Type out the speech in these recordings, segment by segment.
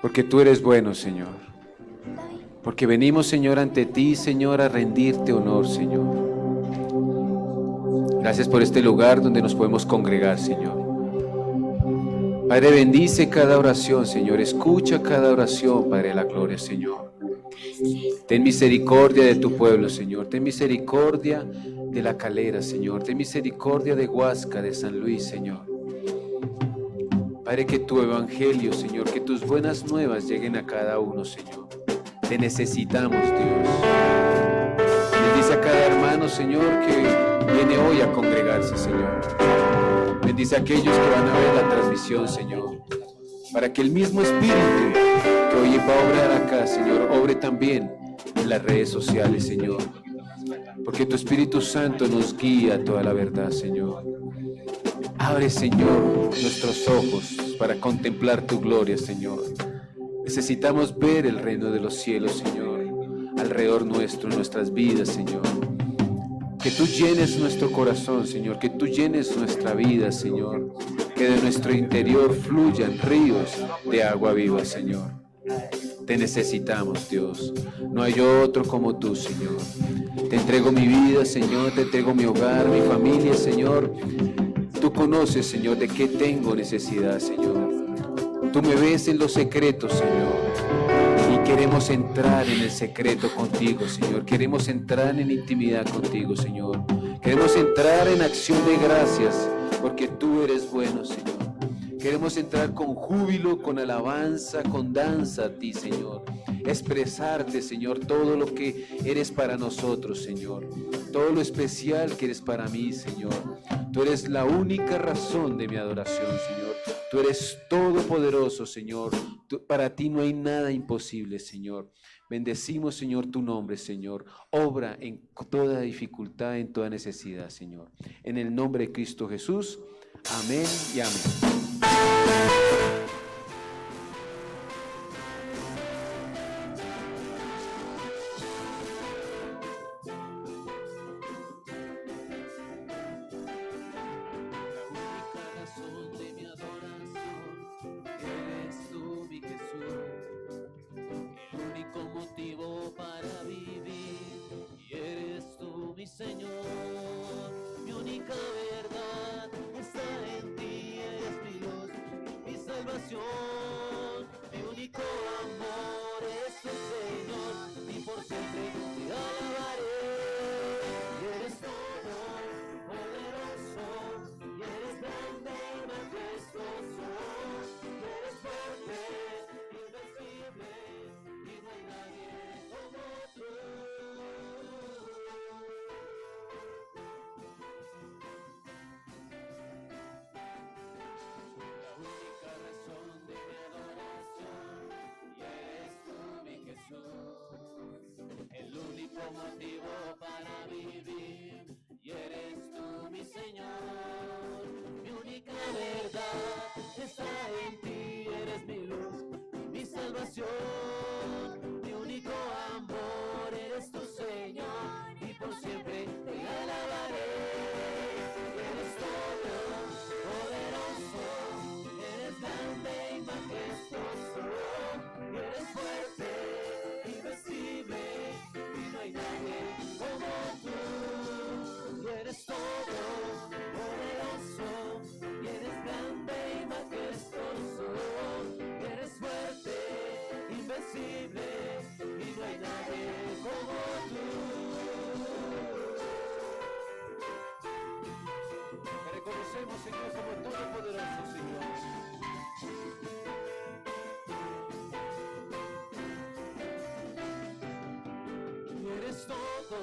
porque tú eres bueno, Señor. Porque venimos, Señor, ante ti, Señor, a rendirte honor, Señor. Gracias por este lugar donde nos podemos congregar, Señor. Padre, bendice cada oración, Señor. Escucha cada oración, Padre de la gloria, Señor. Ten misericordia de tu pueblo, Señor. Ten misericordia de La Calera, Señor. Ten misericordia de Huasca, de San Luis, Señor. Padre, que tu evangelio, Señor, que tus buenas nuevas lleguen a cada uno, Señor. Te necesitamos, Dios. Bendice a cada hermano, Señor, que viene hoy a congregarse, Señor. Bendice a aquellos que van a ver la transmisión, Señor. Para que el mismo Espíritu que hoy va a obrar acá, Señor, obre también en las redes sociales, Señor. Porque tu Espíritu Santo nos guía a toda la verdad, Señor. Abre, Señor, nuestros ojos para contemplar tu gloria, Señor. Necesitamos ver el reino de los cielos, Señor, alrededor nuestro, en nuestras vidas, Señor. Que tú llenes nuestro corazón, Señor, que tú llenes nuestra vida, Señor. Que de nuestro interior fluyan ríos de agua viva, Señor. Te necesitamos, Dios. No hay otro como tú, Señor. Te entrego mi vida, Señor. Te entrego mi hogar, mi familia, Señor. Tú conoces, Señor, de qué tengo necesidad, Señor. Tú me ves en los secretos, Señor. Y queremos entrar en el secreto contigo, Señor. Queremos entrar en intimidad contigo, Señor. Queremos entrar en acción de gracias, porque tú eres bueno, Señor. Queremos entrar con júbilo, con alabanza, con danza a ti, Señor. Expresarte, Señor, todo lo que eres para nosotros, Señor. Todo lo especial que eres para mí, Señor. Tú eres la única razón de mi adoración, Señor. Tú eres todopoderoso, Señor. Para ti no hay nada imposible, Señor. Bendecimos, Señor, tu nombre, Señor. Obra en toda dificultad, en toda necesidad, Señor. En el nombre de Cristo Jesús. Amén y amén. Motivo para vivir y eres tú mi Señor, mi única verdad está en ti, eres mi luz, mi salvación, mi único amor, eres tu Señor y por siempre te alabaré. Eres todo poderoso, eres grande y majestuoso, eres fuerte, invencible. No hay nadie como tú, eres todo poderoso, y eres grande y majestuoso, eres fuerte, invencible, y no hay nadie como tú. Te reconocemos, Señor, como todopoderoso, Señor. Eres todo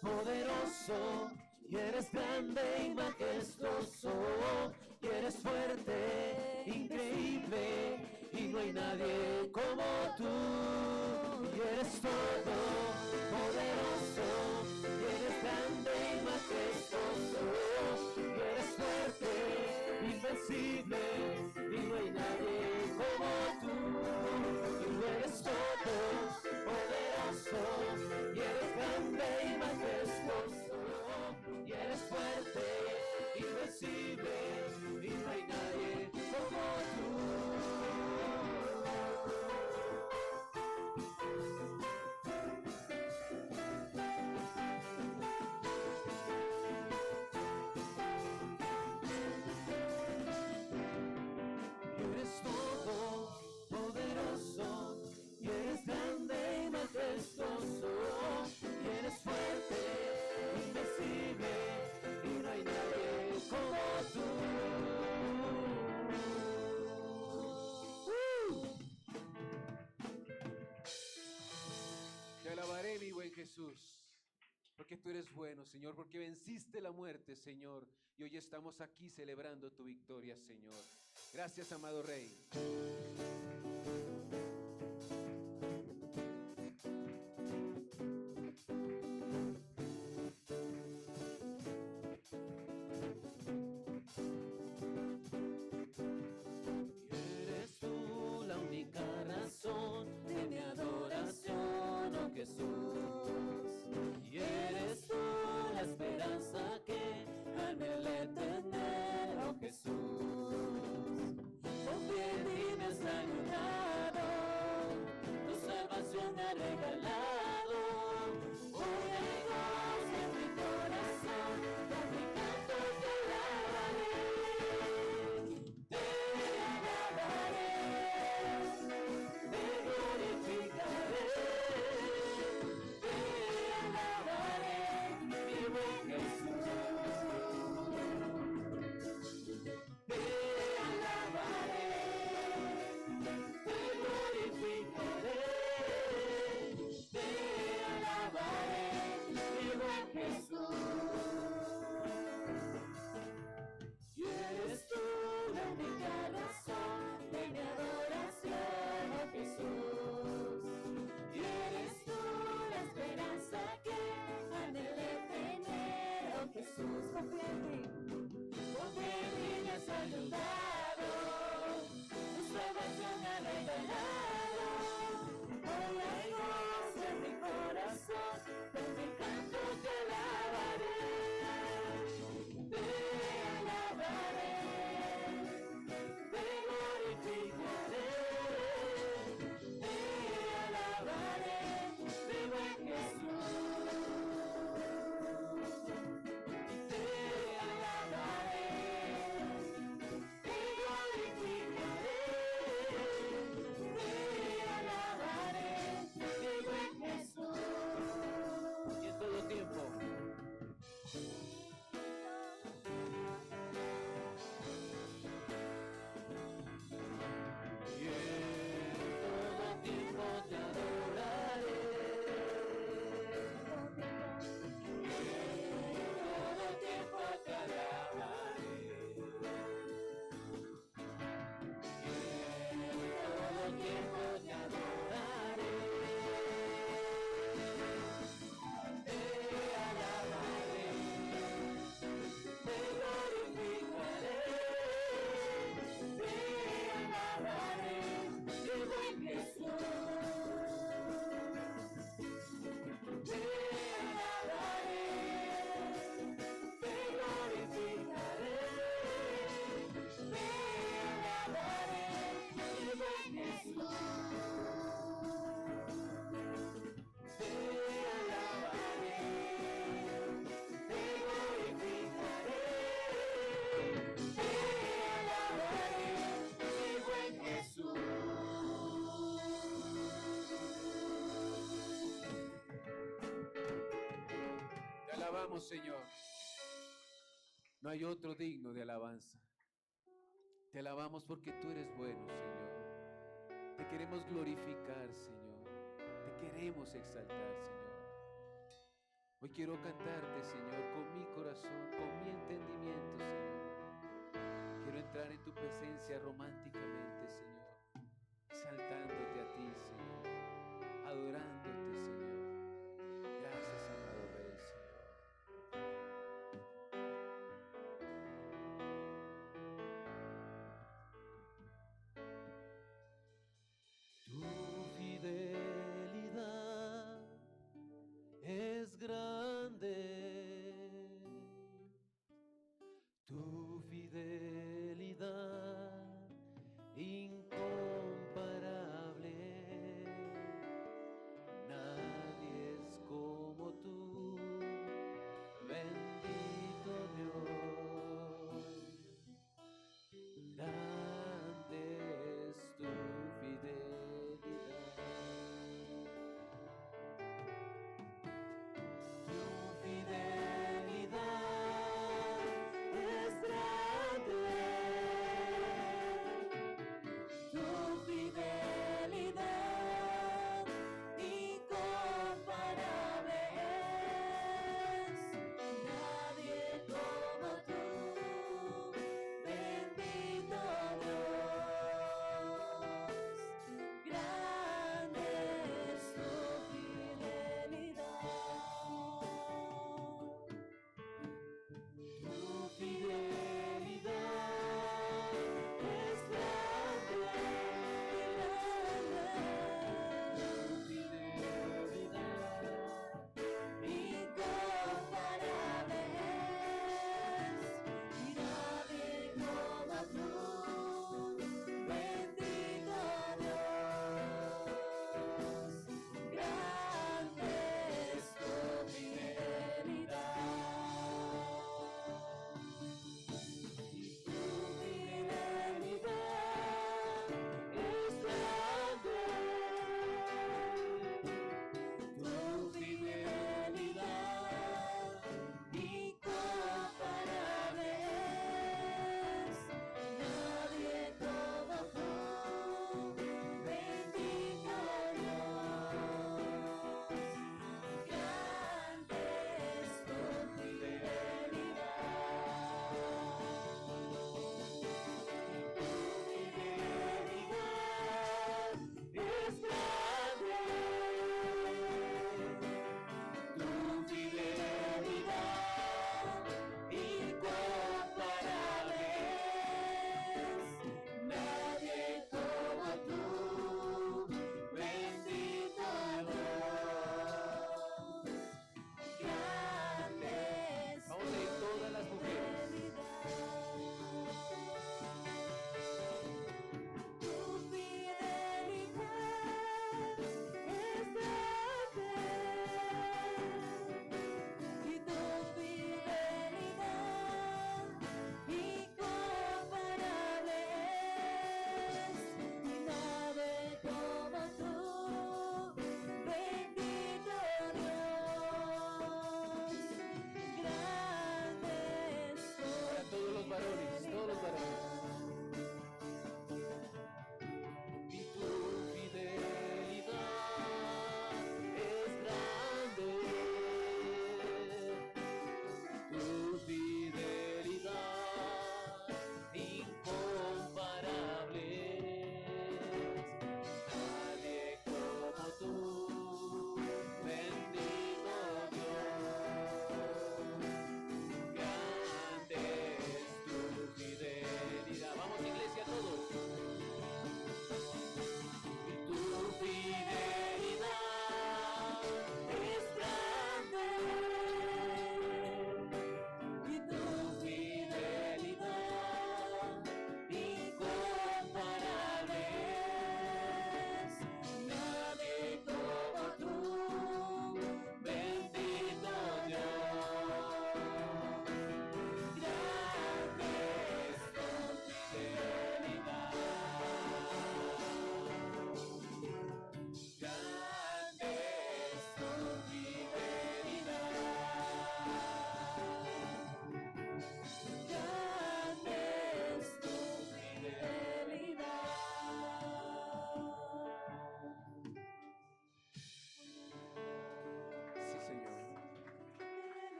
poderoso y eres grande y majestuoso y eres fuerte, increíble y no hay nadie como tú. Y eres todo poderoso y eres grande y majestuoso y eres fuerte, invencible y no hay nadie como tú. Tú eres todo poderoso y eres grande y majestuoso y eres fuerte, invencible y no hay nadie como tú. Jesús, porque tú eres bueno, Señor, porque venciste la muerte, Señor, y hoy estamos aquí celebrando tu victoria, Señor. Gracias, amado Rey. Eres tú la única razón de mi adoración, oh Jesús. Y eres tú la esperanza que anhelé tener, oh Jesús. Confía en ti, me has ayudado, tu salvación me ha regalado. Hoy hay gozo en mi corazón, con mi canto te alabaré. Te alabaré, te glorificaré, te alabaré, mi buen Jesús. Te alabaré, te glorificaré, te alabaré, mi buen Jesús. Y eres tú la única razón de mi adoración, oh Jesús. Y eres tú la esperanza que anhelé tener, oh Jesús. Confía en ti, me has ayudado, tu salvación me ha regalado. Hoy hay gozo en mi corazón, con mi canto te alabaré. Te alabaré, te glorificaré, te alabaré, mi buen Jesús. Te alabaré, te glorificaré, te alabaré, mi buen Jesús. Y en todo tiempo. Y en todo tiempo te adoraré. Y en todo tiempo te alabaré. Y en todo tiempo te adoraré. Te alabaré, te glorificaré, te alabaré, mi buen Jesús. Te alabaré, te glorificaré, te alabaré, mi buen Jesús. Te alabaré, te glorificaré, te alabaré, mi buen Jesús. Te alabamos, Señor. No hay otro digno de alabanza. Te alabamos porque tú eres bueno, Señor. Te queremos glorificar, Señor. Te queremos exaltar, Señor. Hoy quiero cantarte, Señor, con mi corazón, con mi entendimiento, Señor. Quiero entrar en tu presencia románticamente, Señor, exaltándote a ti, Señor, adorándote, Señor. Gracias, amado Rey, Señor. Tu fidelidad es grande, tu fidelidad incomparable.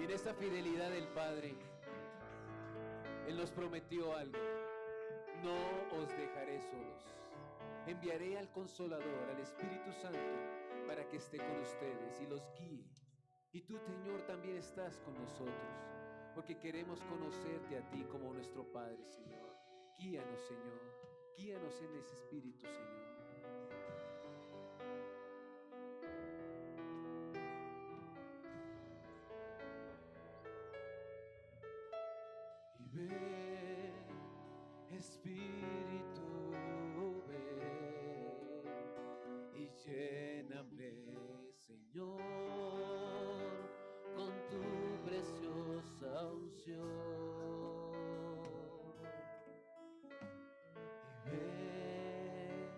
en esta fidelidad del Padre, Él nos prometió algo: no os dejaré solos. Enviaré al Consolador, al Espíritu Santo, para que esté con ustedes y los guíe. Y tú, Señor, también estás con nosotros, porque queremos conocerte a ti como nuestro Padre, Señor. Guíanos, Señor. Guíanos en ese Espíritu, Señor. Y ven, Espíritu, ven y lléname, Señor, con tu preciosa unción. Y ven,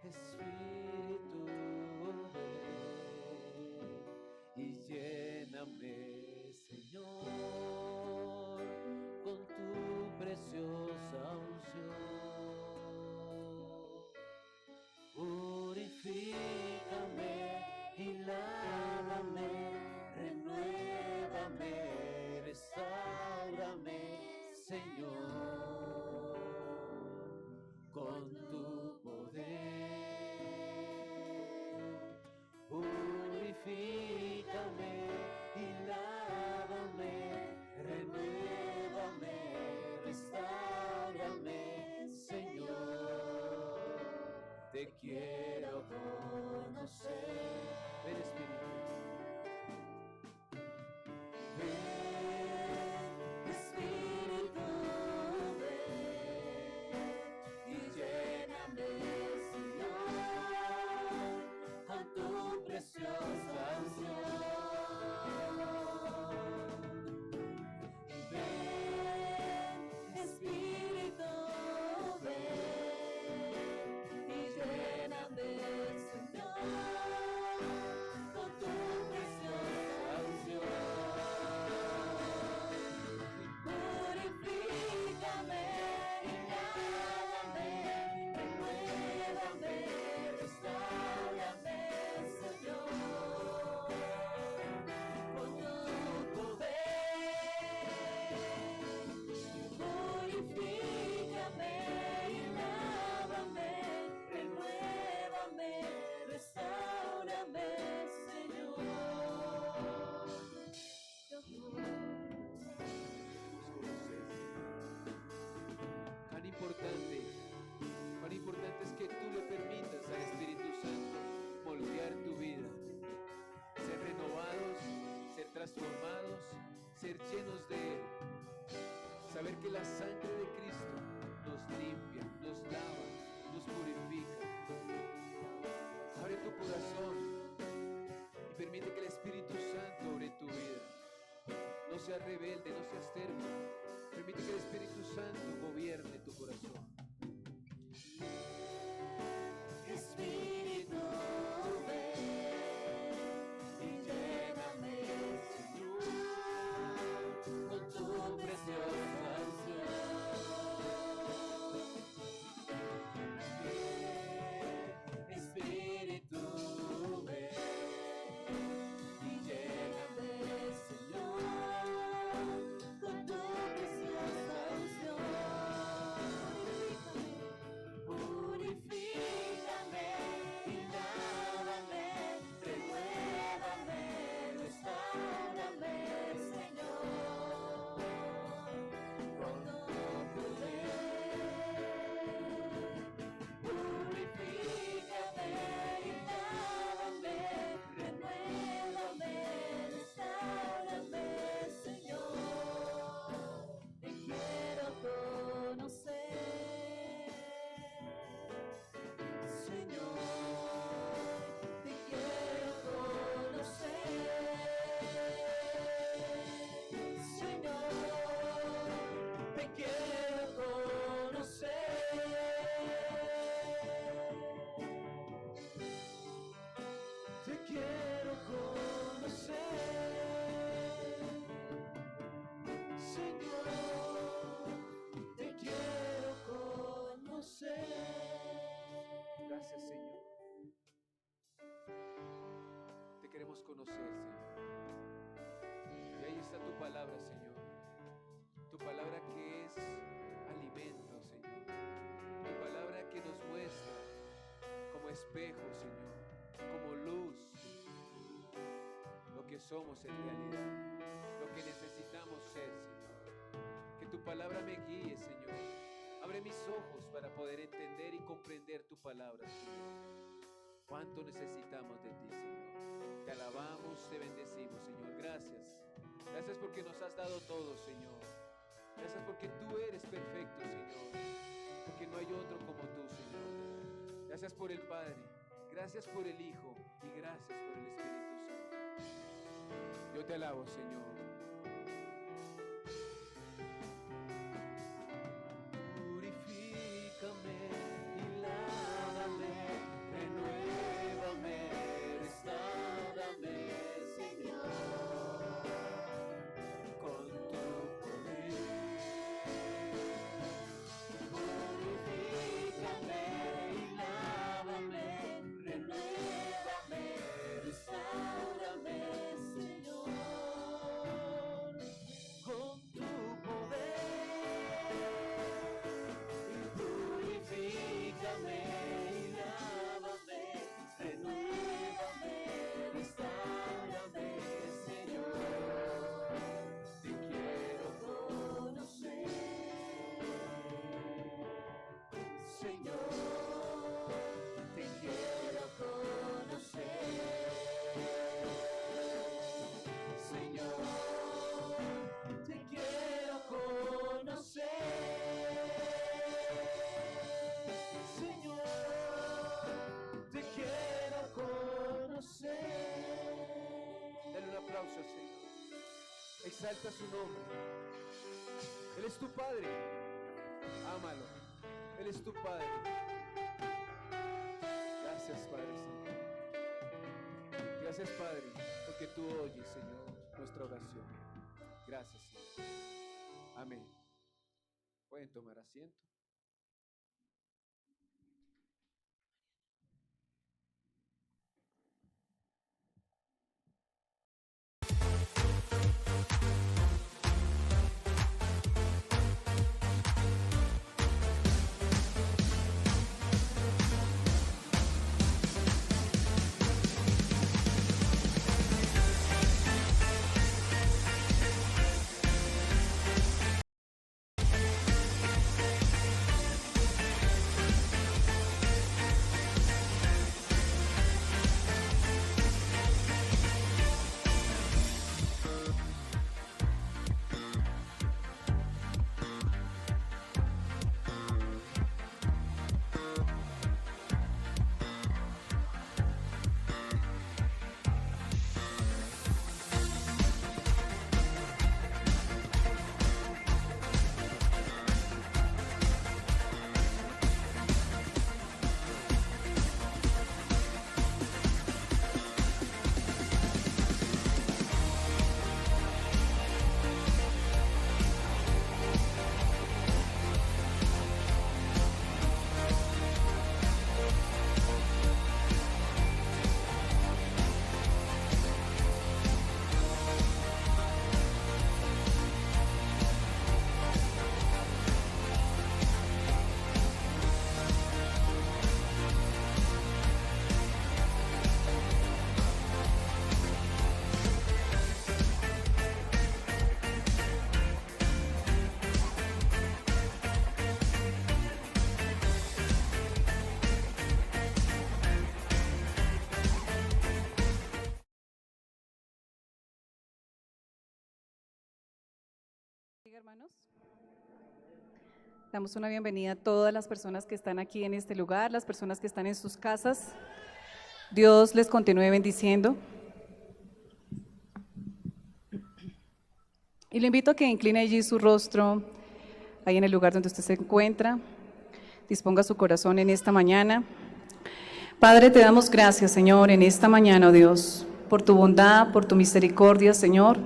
Espíritu, ven y lléname, Señor, con tu preciosa unción. Purifícame y lávame, renuévame, restáurame, Señor, con tu poder. Purifícame y lávame, renuévame, restáurame, Señor. Te quiero conocer. Ven, Espíritu. Ven, Espíritu, ven y lléname, Señor, con tu preciosa unción. Ven, Espíritu, ven y lléname, Señor, con tu preciosa unción. Purifícame y lávame, renuévame, restáurame, Señor, con tu poder. Purifícame y lávame, renuévame, restáurame, Señor. Cuán importante es que tú le permitas al Espíritu Santo moldear tu vida, ser renovados, ser transformados, ser llenos de Él. Saber que la sangre de Cristo nos limpia, nos lava, nos purifica. Abre tu corazón y permite que el Espíritu Santo obre tu vida. No seas rebelde, no seas terco. Permite que el Espíritu Santo gobierne tu corazón. Espíritu, ven y lléname, Señor, con tu preciosa unción. Espíritu, ven y lléname, Señor, con tu preciosa unción. Purifícame y lávame, renuévame, restáurame, Señor, con tu poder. Purifícame y lávame, renuévame, restáurame, Señor. Te quiero conocer, Señor, te quiero conocer, Señor, te quiero conocer, te quiero conocer, Señor, te quiero conocer. Gracias, Señor. Te queremos conocer, Señor. Y ahí está tu palabra, Señor. Tu palabra que es alimento, Señor. Tu palabra que nos muestra como espejo, Señor, como luz, lo que somos en realidad, lo que necesitamos ser, Señor. Que tu palabra me guíe, Señor. Abre mis ojos para poder entender y comprender tu palabra, Señor. Cuánto necesitamos de ti, Señor. Te alabamos, te bendecimos, Señor. Gracias. Gracias porque nos has dado todo, Señor. Gracias porque tú eres perfecto, Señor. Porque no hay otro como tú, Señor. Gracias por el Padre. Gracias por el Hijo. Y gracias por el Espíritu Santo. Yo te alabo, Señor. Purifícame y lávame, renuévame, restáurame, Señor, con tu poder. Purifícame y lávame, renuévame, restáurame, Señor, con tu poder. Purifícame y lávame, renuévame, restáurame, Señor. Te quiero conocer, Señor. Te quiero conocer, Señor. Te quiero conocer. Señor, te quiero conocer. Dale un aplauso, Señor. Exalta su nombre. Él es tu Padre. Ámalo. Él es tu Padre. Gracias, Padre Santo. Gracias, Padre, porque tú oyes, Señor, nuestra oración. Gracias, Señor. Amén. Pueden tomar asiento. Hermanos, damos una bienvenida a todas las personas que están aquí en este lugar, las personas que están en sus casas. Dios les continúe bendiciendo. Y le invito a que incline allí su rostro, ahí en el lugar donde usted se encuentra. Disponga su corazón en esta mañana. Padre, te damos gracias, Señor, en esta mañana, oh Dios, por tu bondad, por tu misericordia, Señor.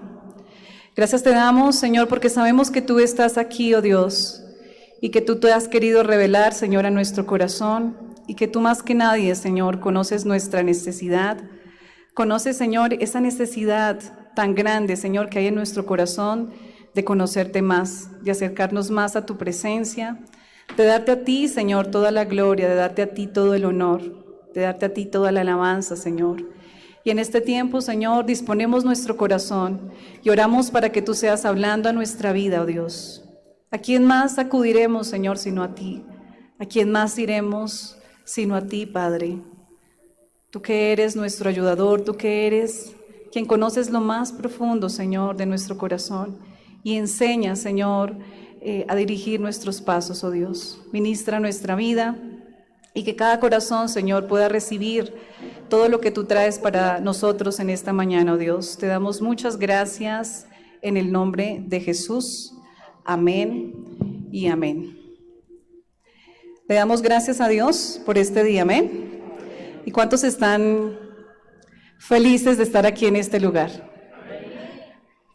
Gracias te damos, Señor, porque sabemos que tú estás aquí, oh Dios, y que tú te has querido revelar, Señor, a nuestro corazón, y que tú más que nadie, Señor, conoces nuestra necesidad. Conoces, Señor, esa necesidad tan grande, Señor, que hay en nuestro corazón de conocerte más, de acercarnos más a tu presencia, de darte a ti, Señor, toda la gloria, de darte a ti todo el honor, de darte a ti toda la alabanza, Señor. Y en este tiempo, Señor, disponemos nuestro corazón y oramos para que tú seas hablando a nuestra vida, oh Dios. ¿A quién más acudiremos, Señor, sino a ti? ¿A quién más iremos sino a ti, Padre? Tú que eres nuestro ayudador, tú que eres quien conoces lo más profundo, Señor, de nuestro corazón y enseña, Señor, a dirigir nuestros pasos, oh Dios. Ministra nuestra vida y que cada corazón, Señor, pueda recibir todo lo que tú traes para nosotros en esta mañana, oh Dios. Te damos muchas gracias en el nombre de Jesús. Amén y amén. Le damos gracias a Dios por este día, amén. ¿Y cuántos están felices de estar aquí en este lugar?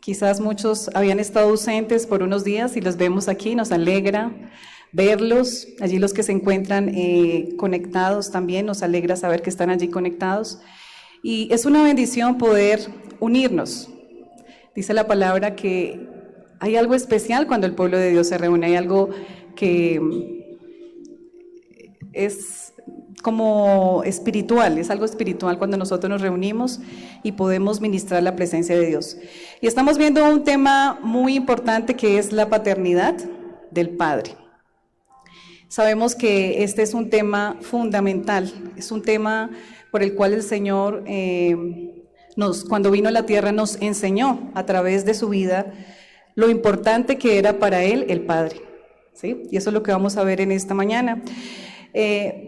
Quizás muchos habían estado ausentes por unos días y los vemos aquí, nos alegra verlos. Allí los que se encuentran conectados también, nos alegra saber que están allí conectados. Y es una bendición poder unirnos. Dice la palabra que hay algo especial cuando el pueblo de Dios se reúne, hay algo que es como espiritual, es algo espiritual cuando nosotros nos reunimos y podemos ministrar la presencia de Dios. Y estamos viendo un tema muy importante que es la paternidad del Padre. Sabemos que este es un tema fundamental, es un tema por el cual el Señor cuando vino a la tierra nos enseñó a través de su vida lo importante que era para Él el Padre, ¿sí? Y eso es lo que vamos a ver en esta mañana.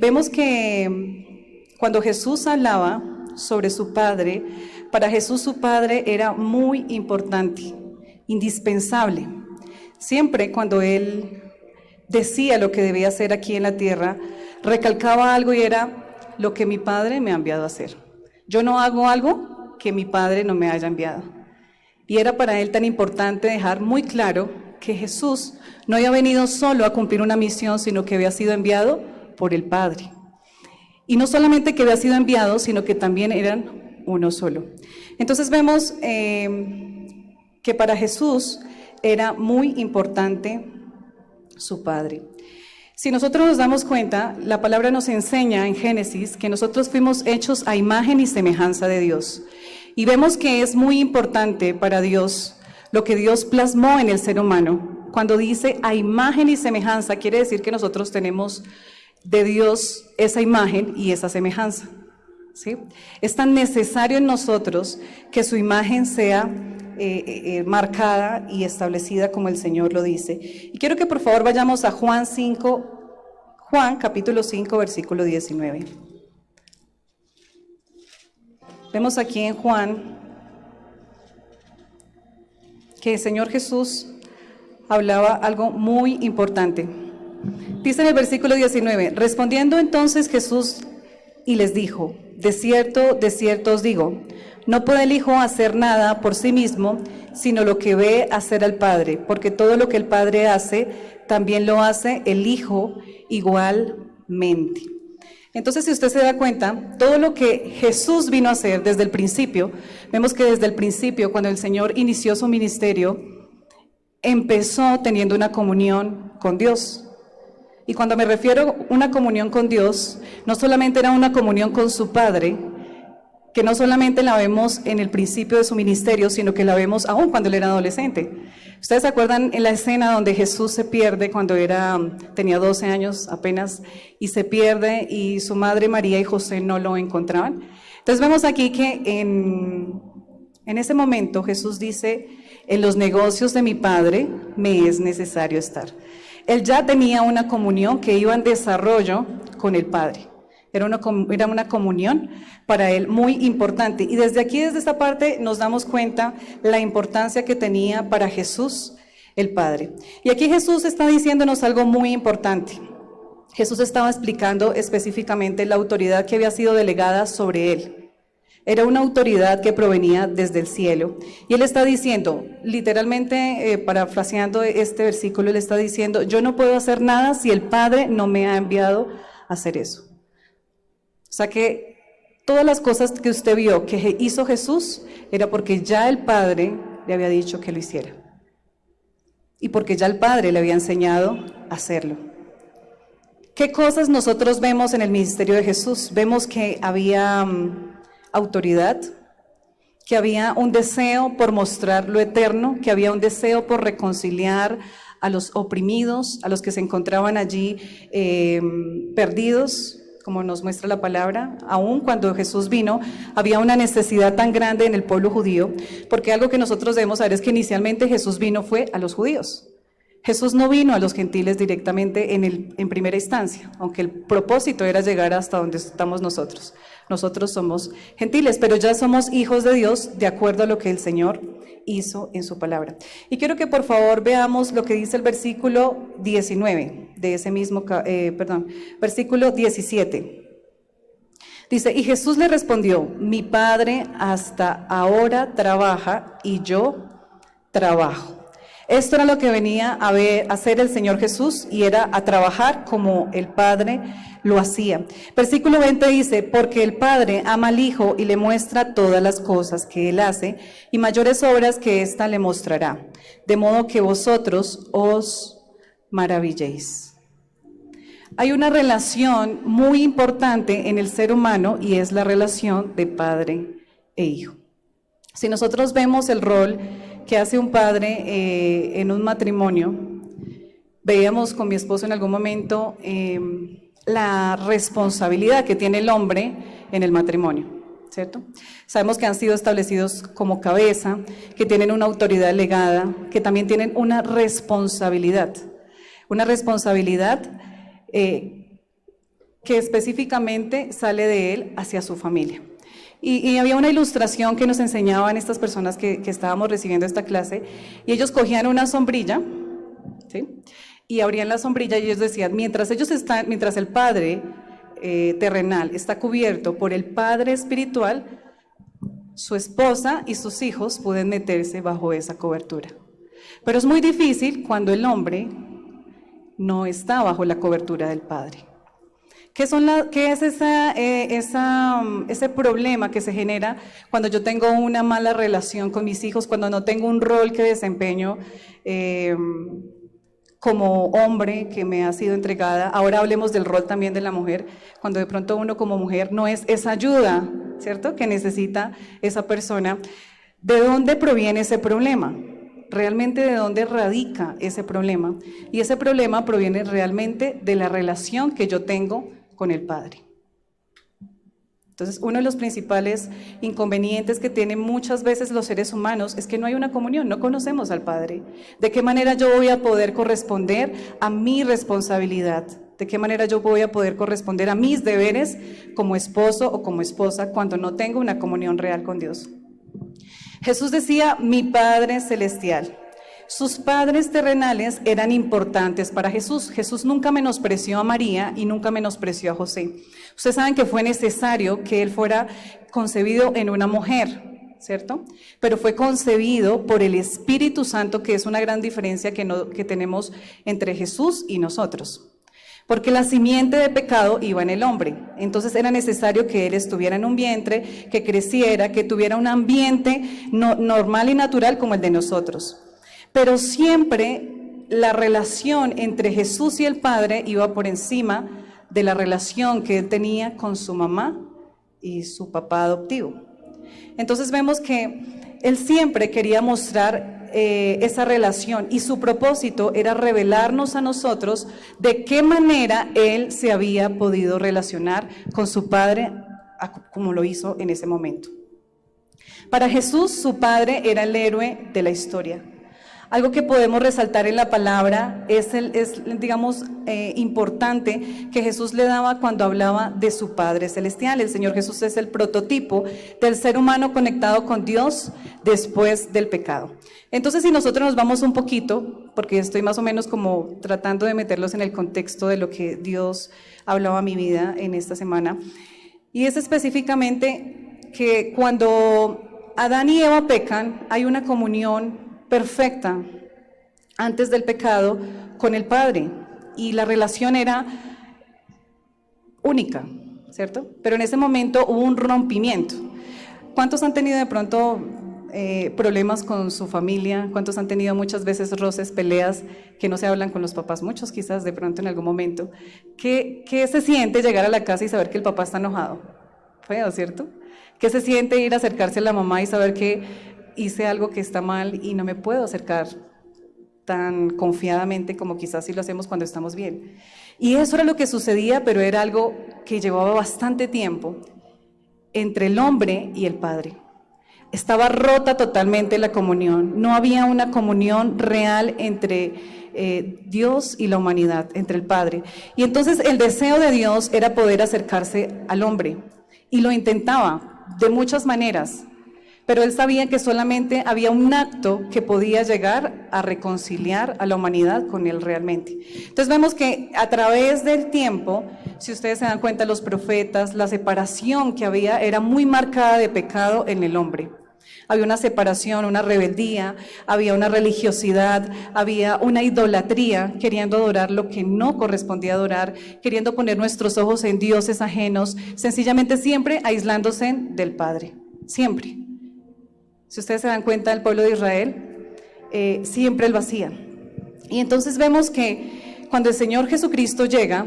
Vemos que cuando Jesús hablaba sobre su Padre, para Jesús su Padre era muy importante, indispensable. Siempre cuando Él decía lo que debía hacer aquí en la tierra, recalcaba algo y era lo que mi Padre me ha enviado a hacer. Yo no hago algo que mi Padre no me haya enviado. Y era para Él tan importante dejar muy claro que Jesús no había venido solo a cumplir una misión, sino que había sido enviado por el Padre. Y no solamente que había sido enviado, sino que también eran uno solo. Entonces vemos que para Jesús era muy importante su Padre. Si nosotros nos damos cuenta, la palabra nos enseña en Génesis que nosotros fuimos hechos a imagen y semejanza de Dios. Y vemos que es muy importante para Dios lo que Dios plasmó en el ser humano. Cuando dice a imagen y semejanza, quiere decir que nosotros tenemos de Dios esa imagen y esa semejanza, ¿sí? Es tan necesario en nosotros que su imagen sea marcada y establecida como el Señor lo dice. Y quiero que por favor vayamos a Juan capítulo 5, versículo 19. Vemos aquí en Juan que el Señor Jesús hablaba algo muy importante. Dice en el versículo 19, respondiendo entonces Jesús y les dijo, de cierto os digo, no puede el Hijo hacer nada por sí mismo, sino lo que ve hacer al Padre, porque todo lo que el Padre hace, también lo hace el Hijo igualmente. Entonces, si usted se da cuenta, todo lo que Jesús vino a hacer desde el principio, vemos que desde el principio, cuando el Señor inició su ministerio, empezó teniendo una comunión con Dios. Y cuando me refiero a una comunión con Dios, no solamente era una comunión con su Padre, que no solamente la vemos en el principio de su ministerio, sino que la vemos aún cuando él era adolescente. ¿Ustedes se acuerdan en la escena donde Jesús se pierde cuando tenía 12 años apenas, y se pierde y su madre María y José no lo encontraban? Entonces vemos aquí que en ese momento Jesús dice, en los negocios de mi Padre me es necesario estar. Él ya tenía una comunión que iba en desarrollo con el Padre. Era una comunión para él muy importante. Y desde aquí, desde esta parte, nos damos cuenta la importancia que tenía para Jesús el Padre. Y aquí Jesús está diciéndonos algo muy importante. Jesús estaba explicando específicamente la autoridad que había sido delegada sobre él. Era una autoridad que provenía desde el cielo. Y él está diciendo, literalmente, parafraseando este versículo, él está diciendo, yo no puedo hacer nada si el Padre no me ha enviado a hacer eso. O sea que Todas las cosas que usted vio que hizo Jesús era porque ya el Padre le había dicho que lo hiciera. Y porque ya el Padre le había enseñado a hacerlo. ¿Qué cosas nosotros vemos en el ministerio de Jesús? Vemos que había autoridad, que había un deseo por mostrar lo eterno, que había un deseo por reconciliar a los oprimidos, a los que se encontraban allí perdidos, como nos muestra la palabra. Aún cuando Jesús vino, había una necesidad tan grande en el pueblo judío, porque algo que nosotros debemos saber es que inicialmente Jesús vino fue a los judíos. Jesús no vino a los gentiles directamente en primera instancia, aunque el propósito era llegar hasta donde estamos nosotros. Nosotros somos gentiles, pero ya somos hijos de Dios de acuerdo a lo que el Señor hizo en su palabra. Y quiero que por favor veamos lo que dice el versículo 19 de ese mismo, versículo 17. Dice, y Jesús le respondió, mi Padre hasta ahora trabaja y yo trabajo. Esto era lo que venía a hacer el Señor Jesús, y era a trabajar como el Padre lo hacía. Versículo 20 dice, porque el Padre ama al Hijo y le muestra todas las cosas que Él hace, y mayores obras que ésta le mostrará, de modo que vosotros os maravilléis. Hay una relación muy importante en el ser humano, y es la relación de padre e hijo. Si nosotros vemos el rol que hace un padre en un matrimonio, veíamos con mi esposo en algún momento la responsabilidad que tiene el hombre en el matrimonio, ¿cierto? Sabemos que han sido establecidos como cabeza, que tienen una autoridad legada, que también tienen una responsabilidad que específicamente sale de él hacia su familia. Y había una ilustración que nos enseñaban estas personas que estábamos recibiendo esta clase, y ellos cogían una sombrilla, ¿sí? Y abrían la sombrilla, y ellos decían, mientras el Padre terrenal está cubierto por el Padre espiritual, su esposa y sus hijos pueden meterse bajo esa cobertura. Pero es muy difícil cuando el hombre no está bajo la cobertura del Padre. ¿Qué es ese problema que se genera cuando yo tengo una mala relación con mis hijos, cuando no tengo un rol que desempeño como hombre que me ha sido entregada? Ahora hablemos del rol también de la mujer, cuando de pronto uno como mujer no es esa ayuda, ¿cierto?, que necesita esa persona. ¿De dónde proviene ese problema? Realmente, ¿de dónde radica ese problema? Y ese problema proviene realmente de la relación que yo tengo con el Padre. Entonces, uno de los principales inconvenientes que tienen muchas veces los seres humanos es que no hay una comunión, no conocemos al Padre. ¿De qué manera yo voy a poder corresponder a mi responsabilidad? ¿De qué manera yo voy a poder corresponder a mis deberes como esposo o como esposa cuando no tengo una comunión real con Dios? Jesús decía, mi Padre celestial. Sus padres terrenales eran importantes para Jesús. Jesús nunca menospreció a María y nunca menospreció a José. Ustedes saben que fue necesario que él fuera concebido en una mujer, ¿cierto? Pero fue concebido por el Espíritu Santo, que es una gran diferencia que tenemos entre Jesús y nosotros. Porque la simiente de pecado iba en el hombre. Entonces era necesario que él estuviera en un vientre, que creciera, que tuviera un ambiente normal y natural como el de nosotros. Pero siempre la relación entre Jesús y el Padre iba por encima de la relación que él tenía con su mamá y su papá adoptivo. Entonces vemos que él siempre quería mostrar esa relación, y su propósito era revelarnos a nosotros de qué manera él se había podido relacionar con su Padre como lo hizo en ese momento. Para Jesús, su Padre era el héroe de la historia. Algo que podemos resaltar en la palabra es importante que Jesús le daba cuando hablaba de su Padre Celestial. El Señor Jesús es el prototipo del ser humano conectado con Dios después del pecado. Entonces, si nosotros nos vamos un poquito, porque estoy más o menos como tratando de meterlos en el contexto de lo que Dios hablaba a mi vida en esta semana, y es específicamente que cuando Adán y Eva pecan, hay una comunión perfecta antes del pecado con el Padre, y la relación era única, ¿cierto? Pero en ese momento hubo un rompimiento. ¿Cuántos han tenido de pronto problemas con su familia? ¿Cuántos han tenido muchas veces roces, peleas que no se hablan con los papás? Muchos quizás de pronto en algún momento. ¿Qué se siente llegar a la casa y saber que el papá está enojado? Feo, ¿cierto? ¿Qué se siente ir a acercarse a la mamá y saber que hice algo que está mal y no me puedo acercar tan confiadamente como quizás sí lo hacemos cuando estamos bien? Y eso era lo que sucedía, pero era algo que llevaba bastante tiempo entre el hombre y el Padre. Estaba rota totalmente la comunión, no había una comunión real entre Dios y la humanidad, entre el Padre. Y entonces el deseo de Dios era poder acercarse al hombre, y lo intentaba de muchas maneras, pero él sabía que solamente había un acto que podía llegar a reconciliar a la humanidad con él realmente. Entonces vemos que a través del tiempo, si ustedes se dan cuenta, los profetas, la separación que había era muy marcada de pecado en el hombre. Había una separación, una rebeldía, había una religiosidad, había una idolatría, queriendo adorar lo que no correspondía adorar, queriendo poner nuestros ojos en dioses ajenos, sencillamente siempre aislándose del Padre, siempre. Si ustedes se dan cuenta, el pueblo de Israel siempre lo hacía. Y entonces vemos que cuando el Señor Jesucristo llega,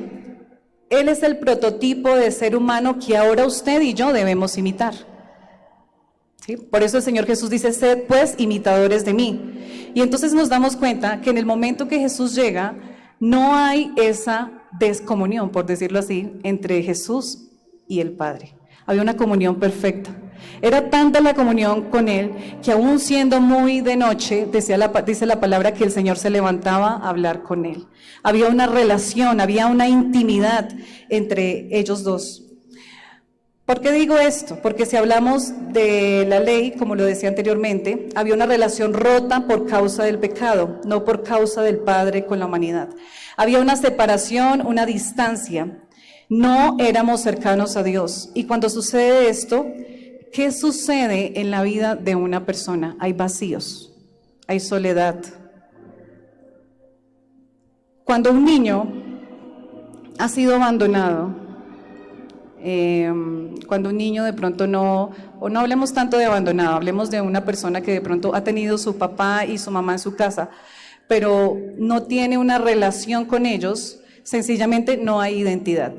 Él es el prototipo de ser humano que ahora usted y yo debemos imitar. ¿Sí? Por eso el Señor Jesús dice, sed pues imitadores de mí. Y entonces nos damos cuenta que en el momento que Jesús llega, no hay esa descomunión, por decirlo así, entre Jesús y el Padre. Había una comunión perfecta. Era tanta la comunión con Él que aún siendo muy de noche, dice la palabra que el Señor se levantaba a hablar con Él. Había una relación, había una intimidad entre ellos dos. ¿Por qué digo esto? Porque si hablamos de la ley, como lo decía anteriormente, había una relación rota por causa del pecado, no por causa del Padre con la humanidad. Había una separación, una distancia. No éramos cercanos a Dios. Y cuando sucede esto, ¿qué sucede en la vida de una persona? Hay vacíos, hay soledad. Cuando un niño ha sido abandonado, cuando un niño de pronto no hablemos tanto de abandonado, hablemos de una persona que de pronto ha tenido su papá y su mamá en su casa, pero no tiene una relación con ellos, sencillamente no hay identidad.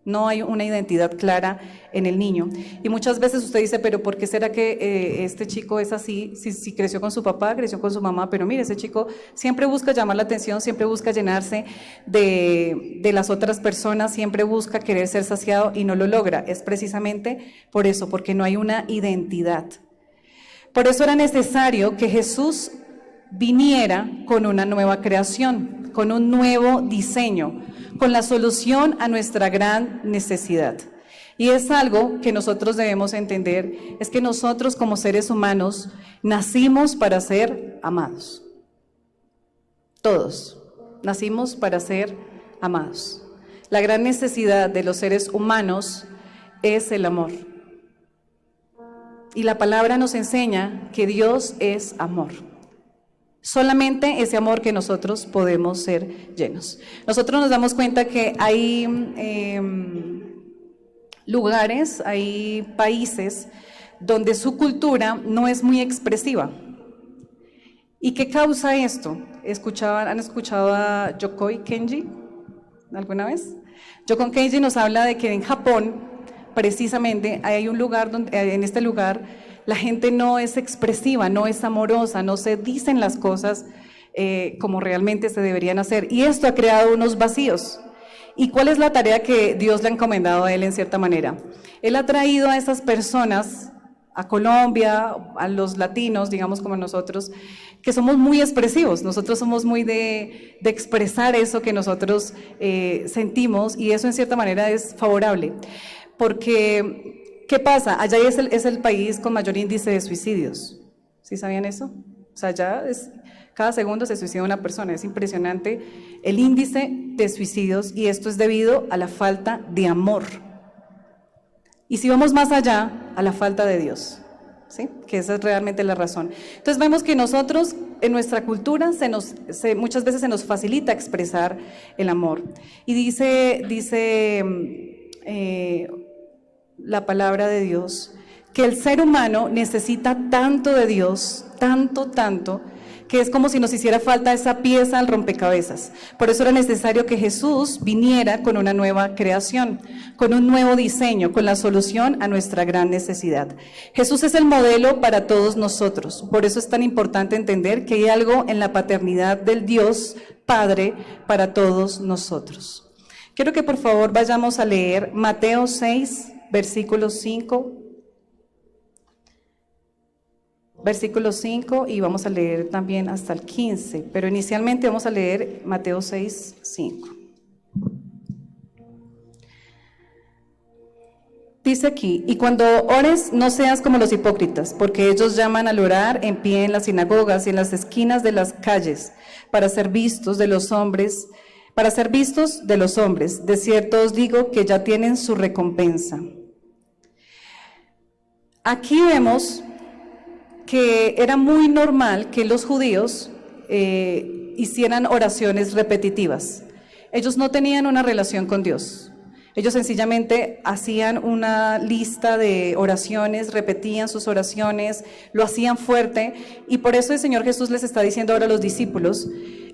No hay una identidad clara en el niño. Y muchas veces usted dice, pero ¿por qué será que este chico es así? Si creció con su papá, creció con su mamá, pero mire, ese chico siempre busca llamar la atención, siempre busca llenarse de las otras personas, siempre busca querer ser saciado y no lo logra. Es precisamente por eso, porque no hay una identidad. Por eso era necesario que Jesús viniera con una nueva creación, con un nuevo diseño, con la solución a nuestra gran necesidad. Y es algo que nosotros debemos entender, es que nosotros como seres humanos nacimos para ser amados. Todos nacimos para ser amados. La gran necesidad de los seres humanos es el amor. Y la palabra nos enseña que Dios es amor. Solamente ese amor que nosotros podemos ser llenos. Nosotros nos damos cuenta que hay lugares, hay países donde su cultura no es muy expresiva. ¿Y qué causa esto? ¿Han escuchado a Yokoi Kenji alguna vez? Yokoi Kenji nos habla de que en Japón, precisamente, hay un lugar donde, en este lugar, la gente no es expresiva, no es amorosa, no se dicen las cosas como realmente se deberían hacer. Y esto ha creado unos vacíos. ¿Y cuál es la tarea que Dios le ha encomendado a él en cierta manera? Él ha traído a esas personas, a Colombia, a los latinos, digamos como nosotros, que somos muy expresivos. Nosotros somos muy de expresar eso que nosotros sentimos, y eso en cierta manera es favorable. Porque, ¿qué pasa? Allá es el país con mayor índice de suicidios. ¿Sí sabían eso? O sea, allá cada segundo se suicida una persona. Es impresionante el índice de suicidios, y esto es debido a la falta de amor. Y si vamos más allá, a la falta de Dios, ¿sí? Que esa es realmente la razón. Entonces vemos que nosotros, en nuestra cultura, muchas veces se nos facilita expresar el amor. Y dice la palabra de Dios, que el ser humano necesita tanto de Dios, tanto, que es como si nos hiciera falta esa pieza al rompecabezas. Por eso era necesario que Jesús viniera con una nueva creación, con un nuevo diseño, con la solución a nuestra gran necesidad. Jesús es el modelo para todos nosotros. Por eso es tan importante entender que hay algo en la paternidad del Dios Padre para todos nosotros. Quiero que por favor vayamos a leer Mateo 6, versículo 5. Versículo 5 y vamos a leer también hasta el 15, pero inicialmente vamos a leer Mateo 6, 5. Dice aquí, y cuando ores no seas como los hipócritas, porque ellos llaman al orar en pie en las sinagogas y en las esquinas de las calles, para ser vistos de los hombres. De cierto os digo que ya tienen su recompensa. Aquí vemos que era muy normal que los judíos hicieran oraciones repetitivas. Ellos no tenían una relación con Dios. Ellos sencillamente hacían una lista de oraciones, repetían sus oraciones, lo hacían fuerte, y por eso el Señor Jesús les está diciendo ahora a los discípulos: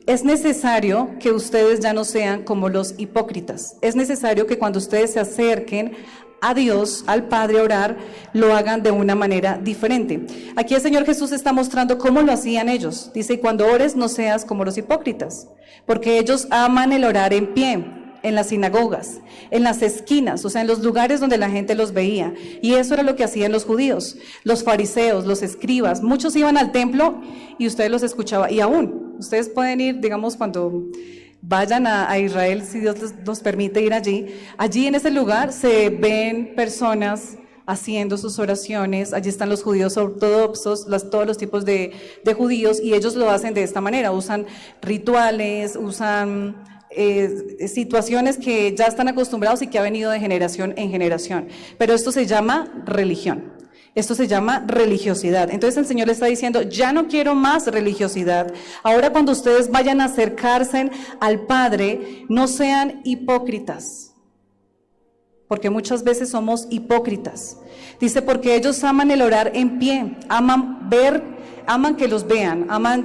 es necesario que ustedes ya no sean como los hipócritas. Es necesario que cuando ustedes se acerquen a Dios, al Padre, a orar, lo hagan de una manera diferente. Aquí el Señor Jesús está mostrando cómo lo hacían ellos. Dice, y cuando ores no seas como los hipócritas, porque ellos aman el orar en pie, en las sinagogas, en las esquinas, o sea, en los lugares donde la gente los veía. Y eso era lo que hacían los judíos, los fariseos, los escribas. Muchos iban al templo y ustedes los escuchaban. Y aún, ustedes pueden ir, digamos, cuando vayan a Israel, si Dios nos permite ir allí en ese lugar se ven personas haciendo sus oraciones. Allí están los judíos ortodoxos, todos los tipos de judíos, y ellos lo hacen de esta manera, usan rituales, usan situaciones que ya están acostumbrados y que ha venido de generación en generación, pero esto se llama religión. Esto se llama religiosidad. Entonces el Señor le está diciendo, ya no quiero más religiosidad. Ahora cuando ustedes vayan a acercarse al Padre, no sean hipócritas. Porque muchas veces somos hipócritas. Dice, porque ellos aman el orar en pie, aman que los vean, aman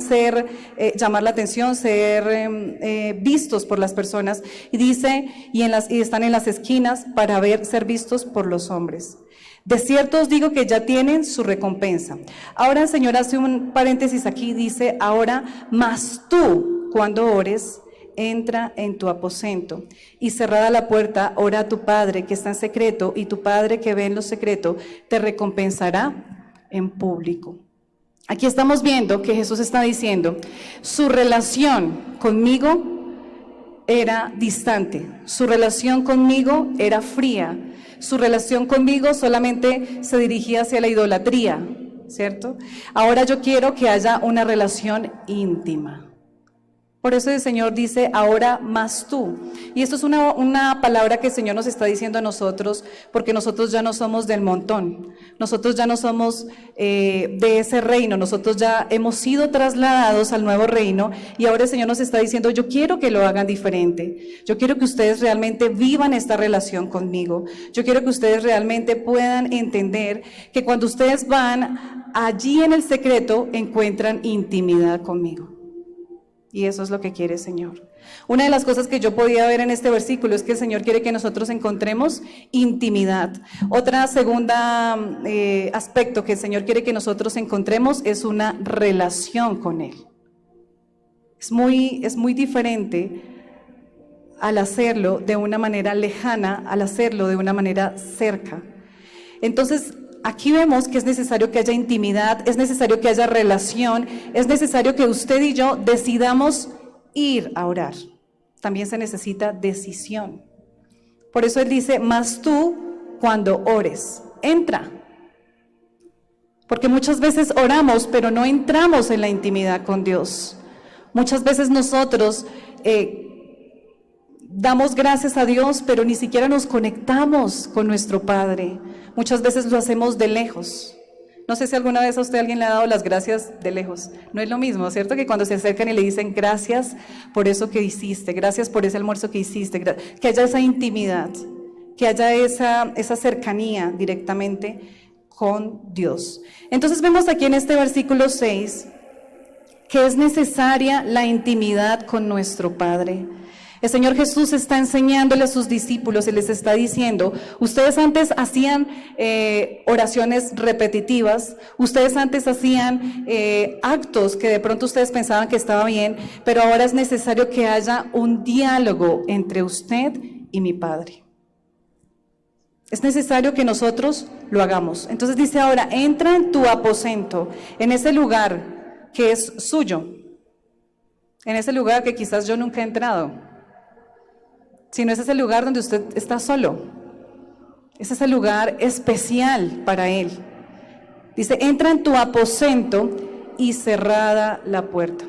llamar la atención, ser vistos por las personas. Y dice, y están en las esquinas para ser vistos por los hombres. De cierto os digo que ya tienen su recompensa. Ahora el Señor hace un paréntesis aquí, dice, ahora, mas tú, cuando ores, entra en tu aposento y cerrada la puerta, ora a tu Padre que está en secreto, y tu Padre que ve en lo secreto te recompensará en público. Aquí estamos viendo que Jesús está diciendo, su relación conmigo era distante, su relación conmigo era fría, su relación conmigo solamente se dirigía hacia la idolatría, ¿cierto? Ahora yo quiero que haya una relación íntima. Por eso el Señor dice, ahora más tú. Y esto es una palabra que el Señor nos está diciendo a nosotros, porque nosotros ya no somos del montón, nosotros ya no somos de ese reino, nosotros ya hemos sido trasladados al nuevo reino, y ahora el Señor nos está diciendo, yo quiero que lo hagan diferente, yo quiero que ustedes realmente vivan esta relación conmigo, yo quiero que ustedes realmente puedan entender que cuando ustedes van allí en el secreto, encuentran intimidad conmigo. Y eso es lo que quiere el Señor. Una de las cosas que yo podía ver en este versículo es que el Señor quiere que nosotros encontremos intimidad. Otra segunda aspecto que el Señor quiere que nosotros encontremos es una relación con Él. Es muy diferente al hacerlo de una manera lejana, al hacerlo de una manera cerca. Entonces, aquí vemos que es necesario que haya intimidad, es necesario que haya relación, es necesario que usted y yo decidamos ir a orar. También se necesita decisión. Por eso Él dice, mas tú cuando ores, entra. Porque muchas veces oramos, pero no entramos en la intimidad con Dios. Muchas veces nosotros damos gracias a Dios, pero ni siquiera nos conectamos con nuestro Padre. Muchas veces lo hacemos de lejos. No sé si alguna vez a usted alguien le ha dado las gracias de lejos. No es lo mismo, ¿cierto? Que cuando se acercan y le dicen gracias por eso que hiciste, gracias por ese almuerzo que hiciste, que haya esa intimidad. que haya esa cercanía directamente con Dios. Entonces vemos aquí en este versículo 6 que es necesaria la intimidad con nuestro Padre. El Señor Jesús está enseñándole a sus discípulos y les está diciendo, ustedes antes hacían oraciones repetitivas, ustedes antes hacían actos que de pronto ustedes pensaban que estaba bien, pero ahora es necesario que haya un diálogo entre usted y mi Padre. Es necesario que nosotros lo hagamos. Entonces dice ahora, entra en tu aposento, en ese lugar que es suyo, en ese lugar que quizás yo nunca he entrado. Sino es ese lugar donde usted está solo. Es ese lugar especial para Él. Dice, entra en tu aposento y cerrada la puerta.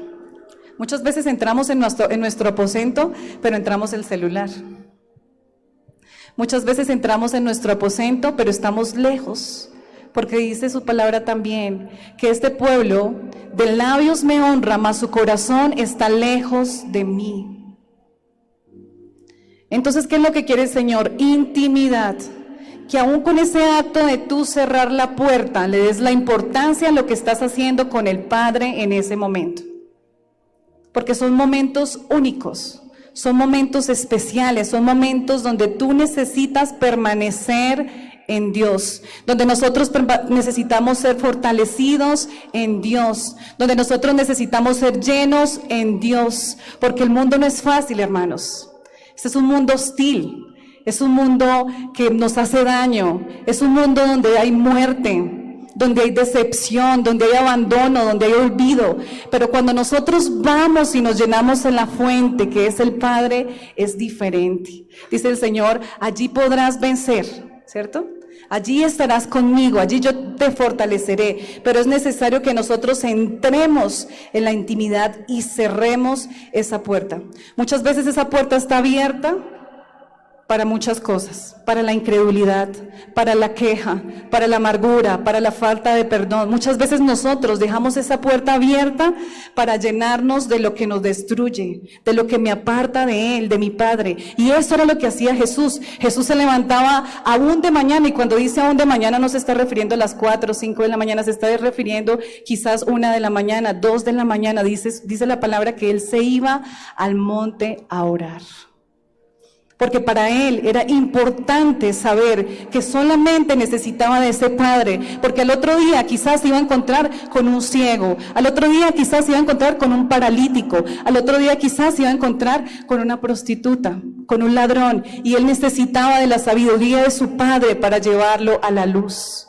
Muchas veces entramos en nuestro aposento, pero entramos el celular. Muchas veces entramos en nuestro aposento, pero estamos lejos. Porque dice su palabra también, que este pueblo de labios me honra, mas su corazón está lejos de mí. Entonces, ¿qué es lo que quiere el Señor? Intimidad. Que aún con ese acto de tú cerrar la puerta, le des la importancia a lo que estás haciendo con el Padre en ese momento. Porque son momentos únicos, son momentos especiales, son momentos donde tú necesitas permanecer en Dios, donde nosotros necesitamos ser fortalecidos en Dios, donde nosotros necesitamos ser llenos en Dios, porque el mundo no es fácil, hermanos. Este es un mundo hostil, es un mundo que nos hace daño, es un mundo donde hay muerte, donde hay decepción, donde hay abandono, donde hay olvido. Pero cuando nosotros vamos y nos llenamos en la fuente, que es el Padre, es diferente. Dice el Señor, allí podrás vencer, ¿cierto? Allí estarás conmigo, allí yo te fortaleceré, pero es necesario que nosotros entremos en la intimidad y cerremos esa puerta. Muchas veces esa puerta está abierta para muchas cosas, para la incredulidad, para la queja, para la amargura, para la falta de perdón. Muchas veces nosotros dejamos esa puerta abierta para llenarnos de lo que nos destruye, de lo que me aparta de Él, de mi Padre. Y eso era lo que hacía Jesús. Jesús se levantaba aún de mañana, y cuando dice aún de mañana no se está refiriendo a las 4 o 5 de la mañana, se está refiriendo quizás 1 de la mañana, 2 de la mañana. Dice la palabra que Él se iba al monte a orar. Porque para Él era importante saber que solamente necesitaba de ese Padre, porque al otro día quizás se iba a encontrar con un ciego, al otro día quizás se iba a encontrar con un paralítico, al otro día quizás se iba a encontrar con una prostituta, con un ladrón, y Él necesitaba de la sabiduría de su Padre para llevarlo a la luz.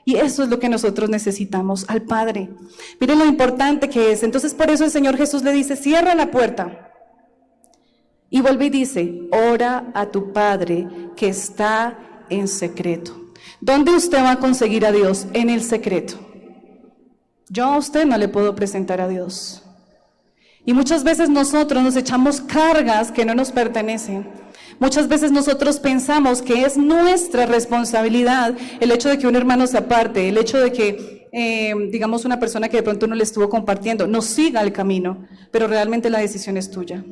Y eso es lo que nosotros necesitamos, al Padre. Miren lo importante que es. Entonces por eso el Señor Jesús le dice, cierra la puerta. Y vuelve y dice, ora a tu Padre que está en secreto. ¿Dónde usted va a conseguir a Dios? En el secreto. Yo a usted no le puedo presentar a Dios. Y muchas veces nosotros nos echamos cargas que no nos pertenecen. Muchas veces nosotros pensamos que es nuestra responsabilidad el hecho de que un hermano se aparte, el hecho de que, digamos, una persona que de pronto no le estuvo compartiendo, no siga el camino, pero realmente la decisión es tuya.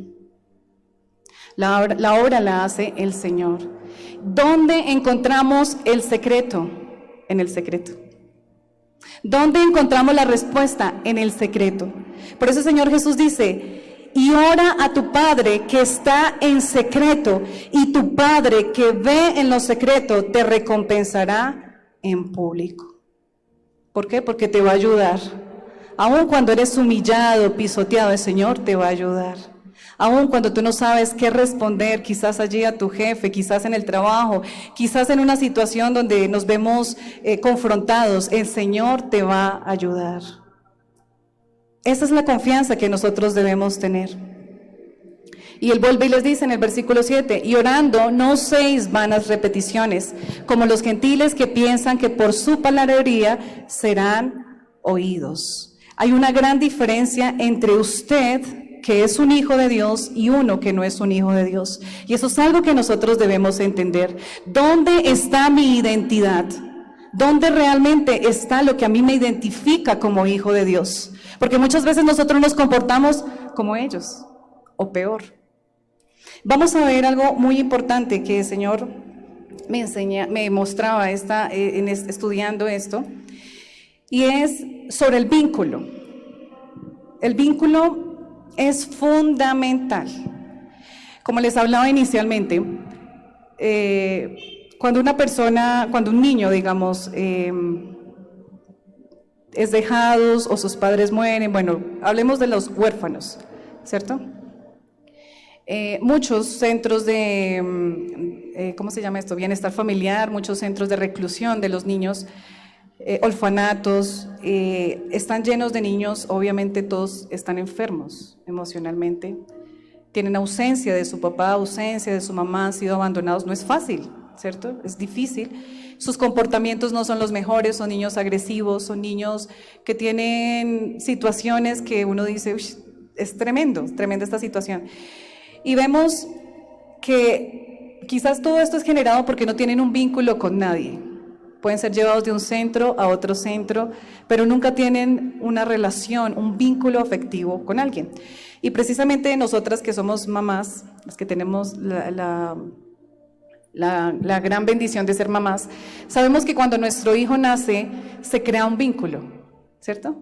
La obra la hace el Señor. ¿Dónde encontramos el secreto? En el secreto. ¿Dónde encontramos la respuesta? En el secreto. Por eso el Señor Jesús dice, y ora a tu Padre que está en secreto, y tu Padre que ve en lo secreto te recompensará en público. ¿Por qué? Porque te va a ayudar. Aun cuando eres humillado, pisoteado, el Señor te va a ayudar. Aún cuando tú no sabes qué responder, quizás allí a tu jefe, quizás en el trabajo, quizás en una situación donde nos vemos confrontados, el Señor te va a ayudar. Esa es la confianza que nosotros debemos tener. Y Él vuelve y les dice en el versículo 7, y orando no uséis vanas repeticiones, como los gentiles que piensan que por su palabrería serán oídos. Hay una gran diferencia entre usted, que es un hijo de Dios, y uno que no es un hijo de Dios. Y eso es algo que nosotros debemos entender. ¿Dónde está mi identidad? ¿Dónde realmente está lo que a mí me identifica como hijo de Dios? Porque muchas veces nosotros nos comportamos como ellos, o peor. Vamos a ver algo muy importante que el Señor me mostraba estudiando esto, y es sobre el vínculo. El vínculo es fundamental. Como les hablaba inicialmente, cuando un niño, digamos, es dejado o sus padres mueren, bueno, hablemos de los huérfanos, ¿cierto? Muchos centros de, ¿cómo se llama esto? Bienestar familiar, muchos centros de reclusión de los niños, orfanatos, están llenos de niños, obviamente todos están enfermos emocionalmente, tienen ausencia de su papá, ausencia de su mamá, han sido abandonados, no es fácil, ¿cierto? Es difícil. Sus comportamientos no son los mejores, son niños agresivos, son niños que tienen situaciones que uno dice, es tremenda esta situación. Y vemos que quizás todo esto es generado porque no tienen un vínculo con nadie. Pueden ser llevados de un centro a otro centro, pero nunca tienen una relación, un vínculo afectivo con alguien. Y precisamente nosotras que somos mamás, las que tenemos la gran bendición de ser mamás, sabemos que cuando nuestro hijo nace, se crea un vínculo, ¿cierto?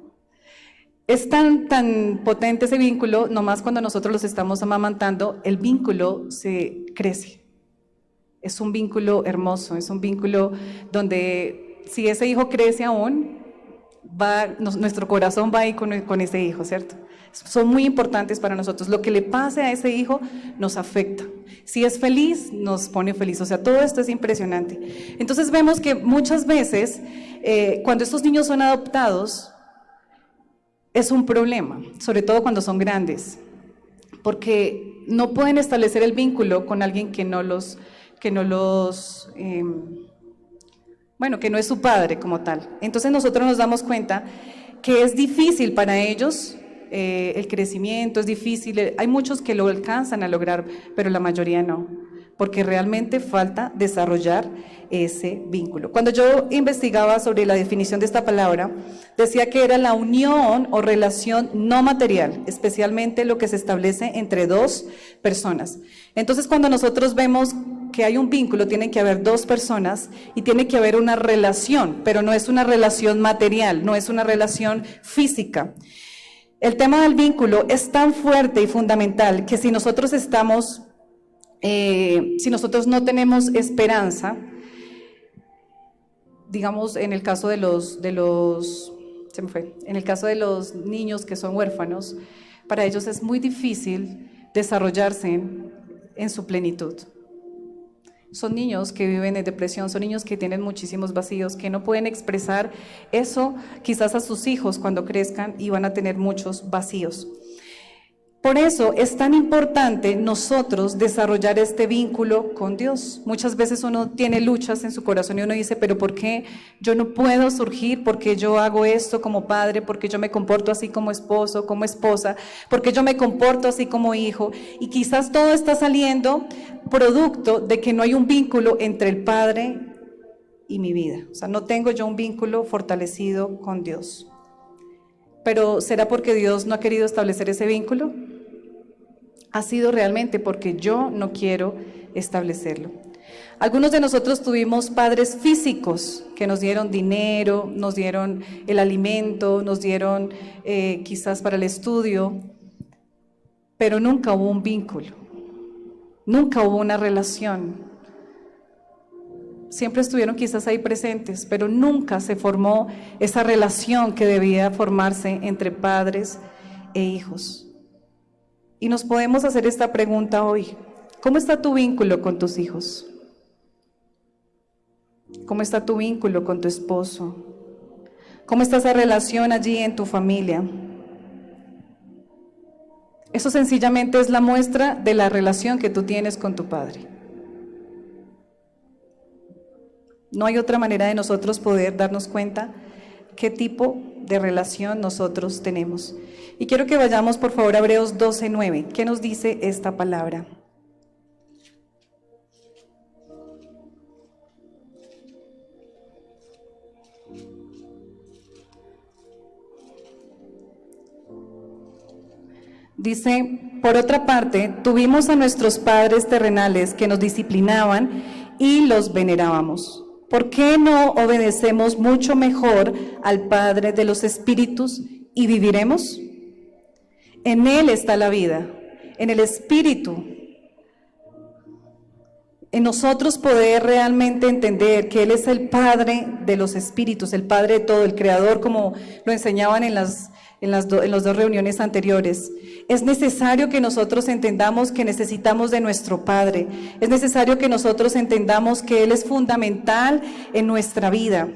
Es tan potente ese vínculo, nomás cuando nosotros los estamos amamantando, el vínculo se crece. Es un vínculo hermoso, es un vínculo donde si ese hijo crece aún, nuestro corazón va ahí con ese hijo, ¿cierto? Son muy importantes para nosotros. Lo que le pase a ese hijo nos afecta. Si es feliz, nos pone feliz. O sea, todo esto es impresionante. Entonces vemos que muchas veces, cuando estos niños son adoptados, es un problema, sobre todo cuando son grandes, porque no pueden establecer el vínculo con alguien que no es su padre como tal. Entonces nosotros nos damos cuenta que es difícil para ellos el crecimiento, es difícil, hay muchos que lo alcanzan a lograr, pero la mayoría no, porque realmente falta desarrollar ese vínculo. Cuando yo investigaba sobre la definición de esta palabra, decía que era la unión o relación no material, especialmente lo que se establece entre dos personas. Entonces, cuando nosotros vemos que hay un vínculo, tiene que haber dos personas y tiene que haber una relación, pero no es una relación material, no es una relación física. El tema del vínculo es tan fuerte y fundamental que si nosotros no tenemos esperanza, digamos en el caso de los niños que son huérfanos, para ellos es muy difícil desarrollarse en su plenitud. Son niños que viven en depresión, son niños que tienen muchísimos vacíos, que no pueden expresar eso quizás a sus hijos cuando crezcan y van a tener muchos vacíos. Por eso es tan importante nosotros desarrollar este vínculo con Dios. Muchas veces uno tiene luchas en su corazón y uno dice, pero ¿por qué yo no puedo surgir? ¿Por qué yo hago esto como padre? ¿Por qué yo me comporto así como esposo, como esposa? ¿Por qué yo me comporto así como hijo? Y quizás todo está saliendo producto de que no hay un vínculo entre el Padre y mi vida. O sea, no tengo yo un vínculo fortalecido con Dios. Pero ¿será porque Dios no ha querido establecer ese vínculo? Ha sido realmente porque yo no quiero establecerlo. Algunos de nosotros tuvimos padres físicos que nos dieron dinero, nos dieron el alimento, nos dieron quizás para el estudio, pero nunca hubo un vínculo, nunca hubo una relación. Siempre estuvieron quizás ahí presentes, pero nunca se formó esa relación que debía formarse entre padres e hijos. Y nos podemos hacer esta pregunta hoy: ¿cómo está tu vínculo con tus hijos? ¿Cómo está tu vínculo con tu esposo? ¿Cómo está esa relación allí en tu familia? Eso sencillamente es la muestra de la relación que tú tienes con tu padre. No hay otra manera de nosotros poder darnos cuenta qué tipo de relación nosotros tenemos. Y quiero que vayamos por favor a Hebreos 12:9. ¿Qué nos dice esta palabra? Dice, por otra parte, tuvimos a nuestros padres terrenales que nos disciplinaban y los venerábamos. ¿Por qué no obedecemos mucho mejor al Padre de los Espíritus y viviremos? En Él está la vida, en el Espíritu. En nosotros poder realmente entender que Él es el Padre de los Espíritus, el Padre de todo, el Creador, como lo enseñaban en las dos reuniones anteriores. Es necesario que nosotros entendamos que necesitamos de nuestro Padre. Es necesario que nosotros entendamos que Él es fundamental en nuestra vida.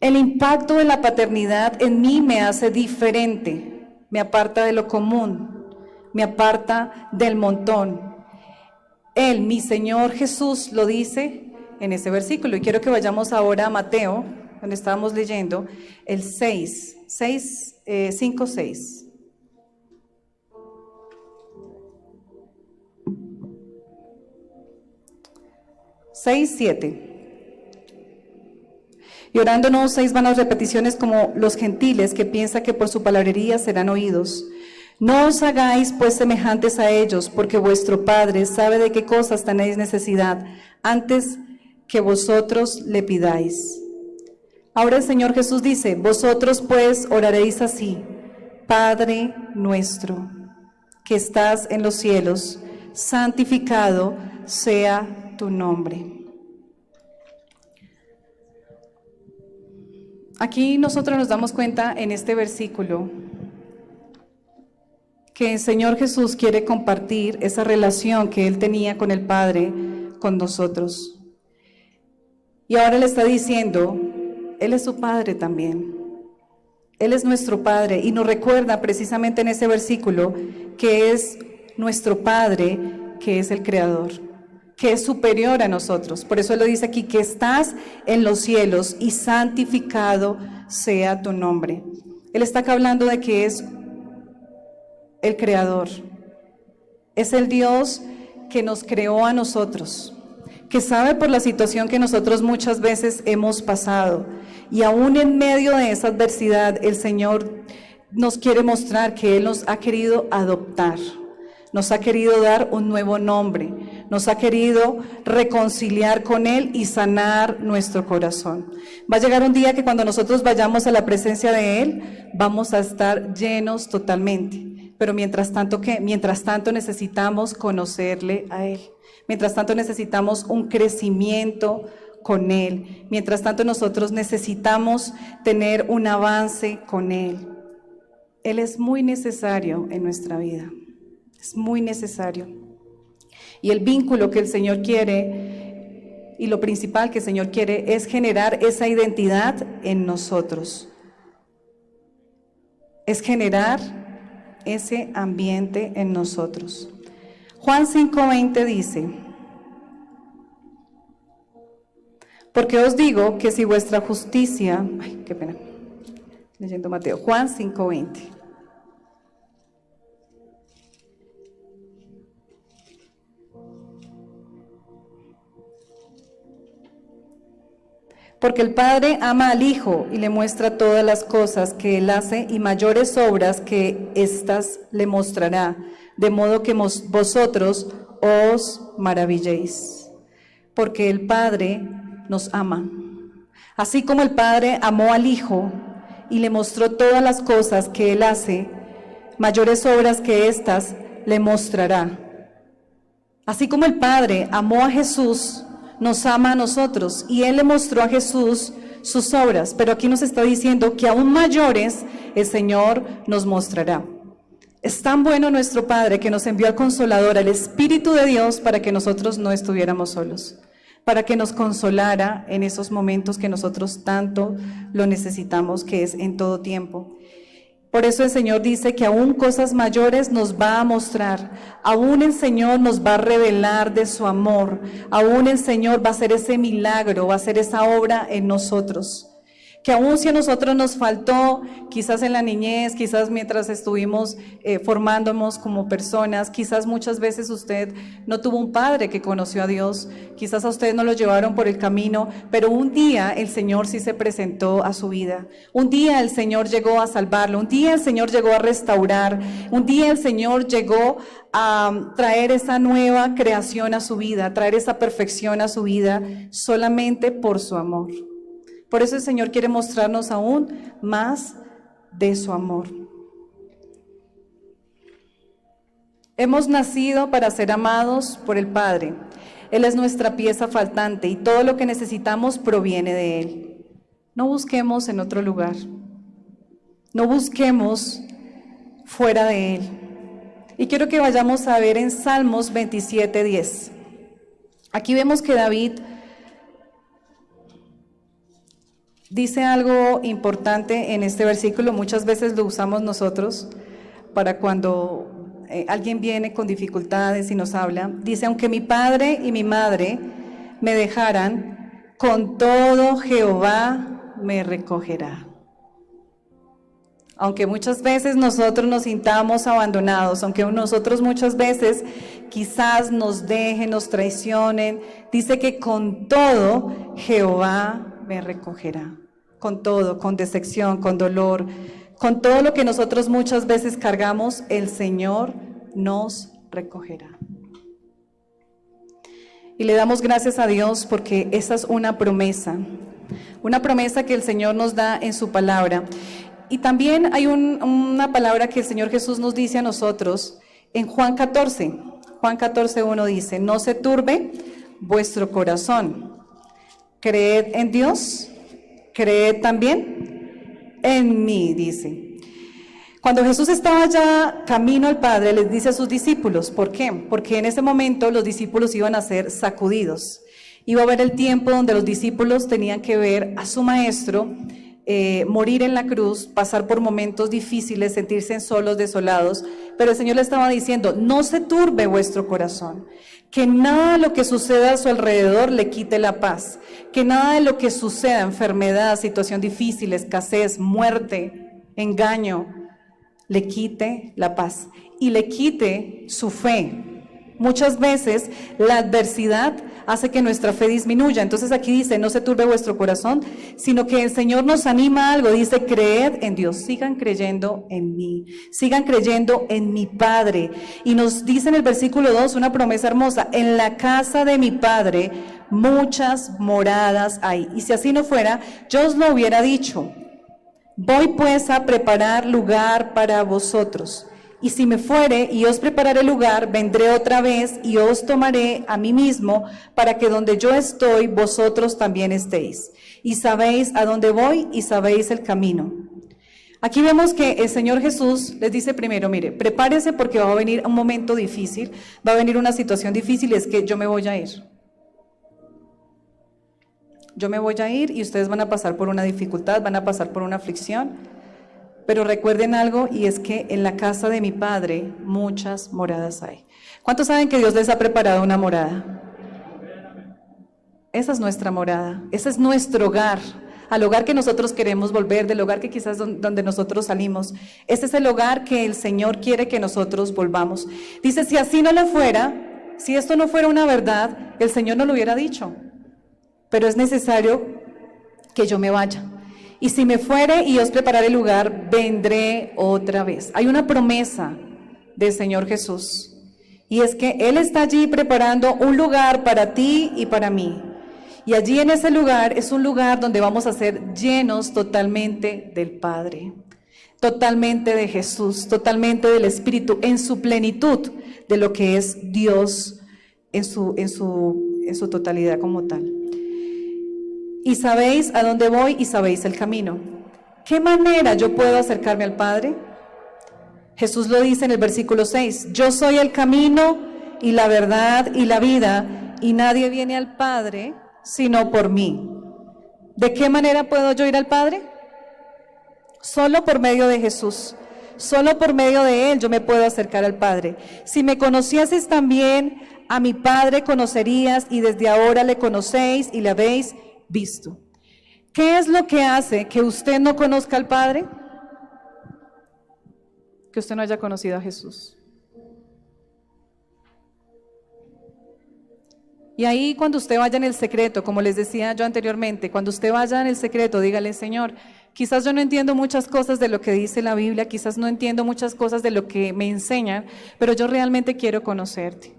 El impacto de la paternidad en mí me hace diferente, me aparta de lo común, me aparta del montón. Él, mi Señor Jesús, lo dice en ese versículo. Y quiero que vayamos ahora a Mateo, donde estábamos leyendo, el 5, 6. Seis, 7. Y orando no uséis vanas repeticiones como los gentiles que piensan que por su palabrería serán oídos. No os hagáis pues semejantes a ellos, porque vuestro Padre sabe de qué cosas tenéis necesidad, antes que vosotros le pidáis. Ahora el Señor Jesús dice, vosotros pues oraréis así: Padre nuestro, que estás en los cielos, santificado sea tu nombre. Aquí nosotros nos damos cuenta en este versículo que el Señor Jesús quiere compartir esa relación que Él tenía con el Padre, con nosotros. Y ahora le está diciendo, Él es su Padre también. Él es nuestro Padre y nos recuerda precisamente en ese versículo que es nuestro Padre, que es el Creador, que es superior a nosotros. Por eso Él lo dice aquí, que estás en los cielos y santificado sea tu nombre. Él está acá hablando de que es el Creador, es el Dios que nos creó a nosotros, que sabe por la situación que nosotros muchas veces hemos pasado, y aún en medio de esa adversidad el Señor nos quiere mostrar que Él nos ha querido adoptar, nos ha querido dar un nuevo nombre, nos ha querido reconciliar con Él y sanar nuestro corazón. Va a llegar un día que cuando nosotros vayamos a la presencia de Él, vamos a estar llenos totalmente. Pero mientras tanto, ¿qué? Mientras tanto necesitamos conocerle a Él. Mientras tanto necesitamos un crecimiento con Él. Mientras tanto nosotros necesitamos tener un avance con Él. Él es muy necesario en nuestra vida. Es muy necesario. Y el vínculo que el Señor quiere, y lo principal que el Señor quiere, es generar esa identidad en nosotros. Es generar ese ambiente en nosotros. Juan 5:20 dice, porque os digo que si vuestra justicia, leyendo Mateo, Juan 5:20. Porque el Padre ama al Hijo y le muestra todas las cosas que Él hace y mayores obras que éstas le mostrará, de modo que vosotros os maravilléis. Porque el Padre nos ama. Así como el Padre amó al Hijo y le mostró todas las cosas que Él hace, mayores obras que éstas le mostrará. Así como el Padre amó a Jesús, nos ama a nosotros, y Él le mostró a Jesús sus obras, pero aquí nos está diciendo que aún mayores el Señor nos mostrará. Es tan bueno nuestro Padre que nos envió al Consolador, al Espíritu de Dios, para que nosotros no estuviéramos solos, para que nos consolara en esos momentos que nosotros tanto lo necesitamos, que es en todo tiempo. Por eso el Señor dice que aún cosas mayores nos va a mostrar, aún el Señor nos va a revelar de su amor, aún el Señor va a hacer ese milagro, va a hacer esa obra en nosotros, que aun si a nosotros nos faltó, quizás en la niñez, quizás mientras estuvimos formándonos como personas, quizás muchas veces usted no tuvo un padre que conoció a Dios, quizás a usted no lo llevaron por el camino, pero un día el Señor sí se presentó a su vida, un día el Señor llegó a salvarlo, un día el Señor llegó a restaurar, un día el Señor llegó a traer esa nueva creación a su vida, a traer esa perfección a su vida, solamente por su amor. Por eso el Señor quiere mostrarnos aún más de su amor. Hemos nacido para ser amados por el Padre. Él es nuestra pieza faltante y todo lo que necesitamos proviene de Él. No busquemos en otro lugar. No busquemos fuera de Él. Y quiero que vayamos a ver en Salmos 27:10. Aquí vemos que David dice algo importante en este versículo. Muchas veces lo usamos nosotros para cuando alguien viene con dificultades y nos habla. Dice, aunque mi padre y mi madre me dejaran, con todo Jehová me recogerá. Aunque muchas veces nosotros nos sintamos abandonados, aunque nosotros muchas veces quizás nos dejen, nos traicionen, dice que con todo Jehová me recogerá. Con todo, con decepción, con dolor, con todo lo que nosotros muchas veces cargamos, el Señor nos recogerá. Y le damos gracias a Dios porque esa es una promesa que el Señor nos da en su palabra. Y también hay una palabra que el Señor Jesús nos dice a nosotros en Juan 14:1 dice, no se turbe vuestro corazón, creed en Dios, creed también en mí, dice. Cuando Jesús estaba ya camino al Padre, les dice a sus discípulos, ¿por qué? Porque en ese momento los discípulos iban a ser sacudidos. Iba a haber el tiempo donde los discípulos tenían que ver a su maestro morir en la cruz, pasar por momentos difíciles, sentirse solos, desolados, pero el Señor le estaba diciendo, no se turbe vuestro corazón, que nada de lo que suceda a su alrededor le quite la paz, que nada de lo que suceda, enfermedad, situación difícil, escasez, muerte, engaño, le quite la paz y le quite su fe. Muchas veces la adversidad hace que nuestra fe disminuya. Entonces aquí dice, no se turbe vuestro corazón, sino que el Señor nos anima a algo. Dice, creed en Dios, sigan creyendo en mí, sigan creyendo en mi Padre. Y nos dice en el versículo 2 una promesa hermosa, en la casa de mi Padre muchas moradas hay. Y si así no fuera, yo os lo hubiera dicho. Voy pues a preparar lugar para vosotros. Y si me fuere y os prepararé lugar, vendré otra vez y os tomaré a mí mismo, para que donde yo estoy, vosotros también estéis. Y sabéis a dónde voy y sabéis el camino. Aquí vemos que el Señor Jesús les dice primero, mire, prepárese porque va a venir un momento difícil, va a venir una situación difícil, es que yo me voy a ir. Yo me voy a ir y ustedes van a pasar por una dificultad, van a pasar por una aflicción. Pero recuerden algo, y es que en la casa de mi Padre muchas moradas hay. ¿Cuántos saben que Dios les ha preparado una morada? Esa es nuestra morada, ese es nuestro hogar, al hogar que nosotros queremos volver, del hogar que quizás donde nosotros salimos. Ese es el hogar que el Señor quiere que nosotros volvamos. Dice, si así no lo fuera, si esto no fuera una verdad, el Señor no lo hubiera dicho. Pero es necesario que yo me vaya. Y si me fuere y os prepararé lugar, vendré otra vez. Hay una promesa del Señor Jesús. Y es que Él está allí preparando un lugar para ti y para mí. Y allí en ese lugar es un lugar donde vamos a ser llenos totalmente del Padre. Totalmente de Jesús, totalmente del Espíritu, en su plenitud de lo que es Dios en su totalidad como tal. Y sabéis a dónde voy y sabéis el camino. ¿Qué manera yo puedo acercarme al Padre? Jesús lo dice en el versículo 6, yo soy el camino y la verdad y la vida, y nadie viene al Padre sino por mí. ¿De qué manera puedo yo ir al Padre? Solo por medio de Jesús. Solo por medio de Él yo me puedo acercar al Padre. Si me conocieses también, a mi Padre conocerías, y desde ahora le conocéis y le habéis visto. ¿Qué es lo que hace que usted no conozca al Padre? Que usted no haya conocido a Jesús. Y ahí cuando usted vaya en el secreto, como les decía yo anteriormente, cuando usted vaya en el secreto, dígale: Señor, quizás yo no entiendo muchas cosas de lo que dice la Biblia, quizás no entiendo muchas cosas de lo que me enseñan, pero yo realmente quiero conocerte.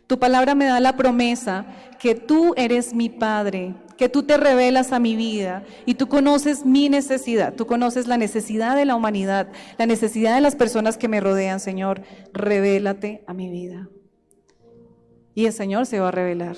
Tu palabra me da la promesa que tú eres mi Padre, que tú te revelas a mi vida y tú conoces mi necesidad, tú conoces la necesidad de la humanidad, la necesidad de las personas que me rodean. Señor, revélate a mi vida. Y el Señor se va a revelar.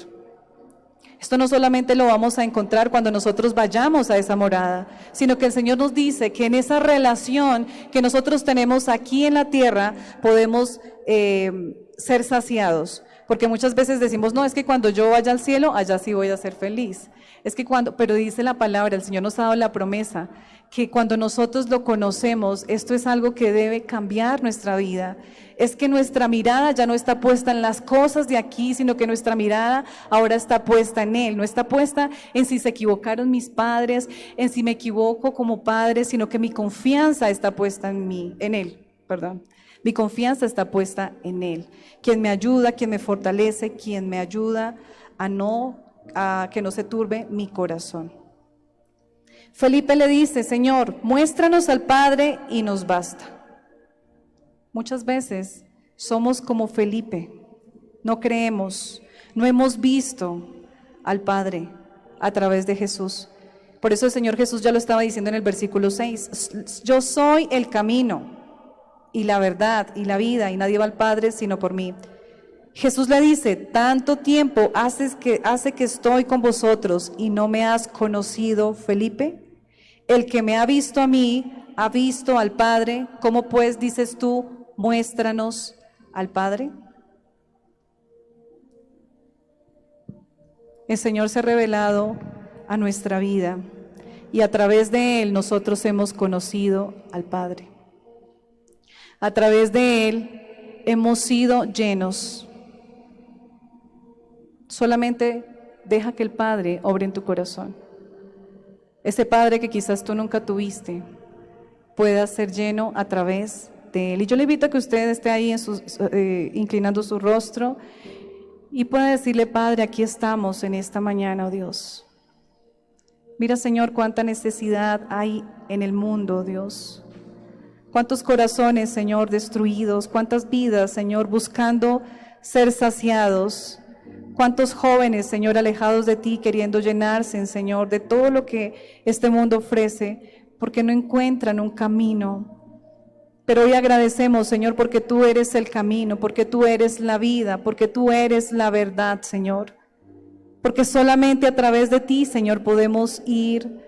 Esto no solamente lo vamos a encontrar cuando nosotros vayamos a esa morada, sino que el Señor nos dice que en esa relación que nosotros tenemos aquí en la tierra podemos ser saciados. Porque muchas veces decimos: no, es que cuando yo vaya al cielo, allá sí voy a ser feliz. Es que pero dice la palabra, el Señor nos ha dado la promesa, que cuando nosotros lo conocemos, esto es algo que debe cambiar nuestra vida. Es que nuestra mirada ya no está puesta en las cosas de aquí, sino que nuestra mirada ahora está puesta en Él. No está puesta en si se equivocaron mis padres, en si me equivoco como padre, sino que mi confianza está puesta en Él, perdón. Mi confianza está puesta en Él, quien me ayuda, quien me fortalece, quien me ayuda a que no se turbe mi corazón. Felipe le dice: Señor, muéstranos al Padre y nos basta. Muchas veces somos como Felipe, no creemos, no hemos visto al Padre a través de Jesús. Por eso el Señor Jesús ya lo estaba diciendo en el versículo 6, yo soy el camino y la verdad y la vida, y nadie va al Padre sino por mí. Jesús le dice: tanto tiempo hace que estoy con vosotros y no me has conocido, Felipe. El que me ha visto a mí, ha visto al Padre. ¿Cómo pues dices tú, muéstranos al Padre? El Señor se ha revelado a nuestra vida y a través de Él nosotros hemos conocido al Padre. A través de Él hemos sido llenos. Solamente deja que el Padre obre en tu corazón. Ese Padre que quizás tú nunca tuviste pueda ser lleno a través de Él. Y yo le invito a que usted esté ahí inclinando su rostro y pueda decirle: Padre, aquí estamos en esta mañana, oh Dios. Mira, Señor, cuánta necesidad hay en el mundo, oh Dios. Cuántos corazones, Señor, destruidos, cuántas vidas, Señor, buscando ser saciados. Cuántos jóvenes, Señor, alejados de ti, queriendo llenarse, Señor, de todo lo que este mundo ofrece, porque no encuentran un camino. Pero hoy agradecemos, Señor, porque tú eres el camino, porque tú eres la vida, porque tú eres la verdad, Señor. Porque solamente a través de ti, Señor, podemos ir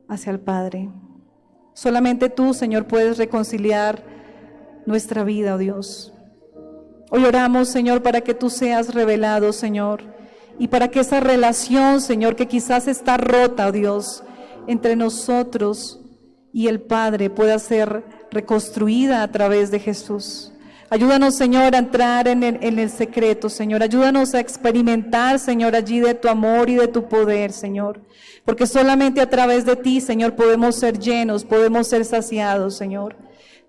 hacia el Padre. Solamente tú, Señor, puedes reconciliar nuestra vida, oh Dios. Hoy oramos, Señor, para que tú seas revelado, Señor, y para que esa relación, Señor, que quizás está rota, oh Dios, entre nosotros y el Padre pueda ser reconstruida a través de Jesús. Ayúdanos, Señor, a entrar en el secreto, Señor. Ayúdanos a experimentar, Señor, allí de tu amor y de tu poder, Señor. Porque solamente a través de ti, Señor, podemos ser llenos, podemos ser saciados, Señor.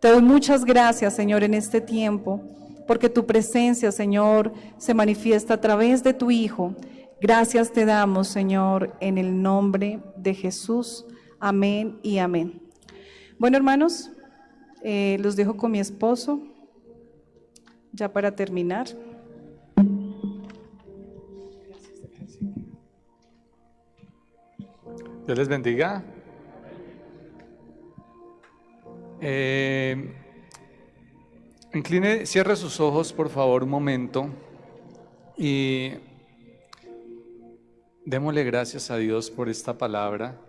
Te doy muchas gracias, Señor, en este tiempo, porque tu presencia, Señor, se manifiesta a través de tu Hijo. Gracias te damos, Señor, en el nombre de Jesús. Amén y amén. Bueno, hermanos, los dejo con mi esposo, ya para terminar. Dios les bendiga. Cierre sus ojos, por favor, un momento, y démosle gracias a Dios por esta palabra.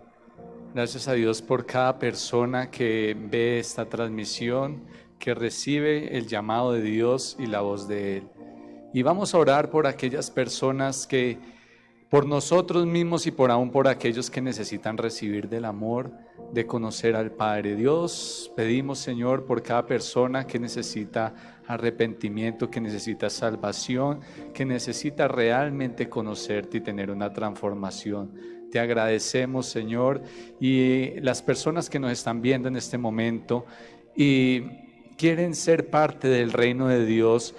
Gracias a Dios por cada persona que ve esta transmisión, que recibe el llamado de Dios y la voz de Él. Y vamos a orar por aquellas personas que, por nosotros mismos y aún por aquellos que necesitan recibir del amor, de conocer al Padre. Dios, pedimos, Señor, por cada persona que necesita arrepentimiento, que necesita salvación, que necesita realmente conocerte y tener una transformación. Te agradecemos, Señor, y las personas que nos están viendo en este momento y quieren ser parte del reino de Dios,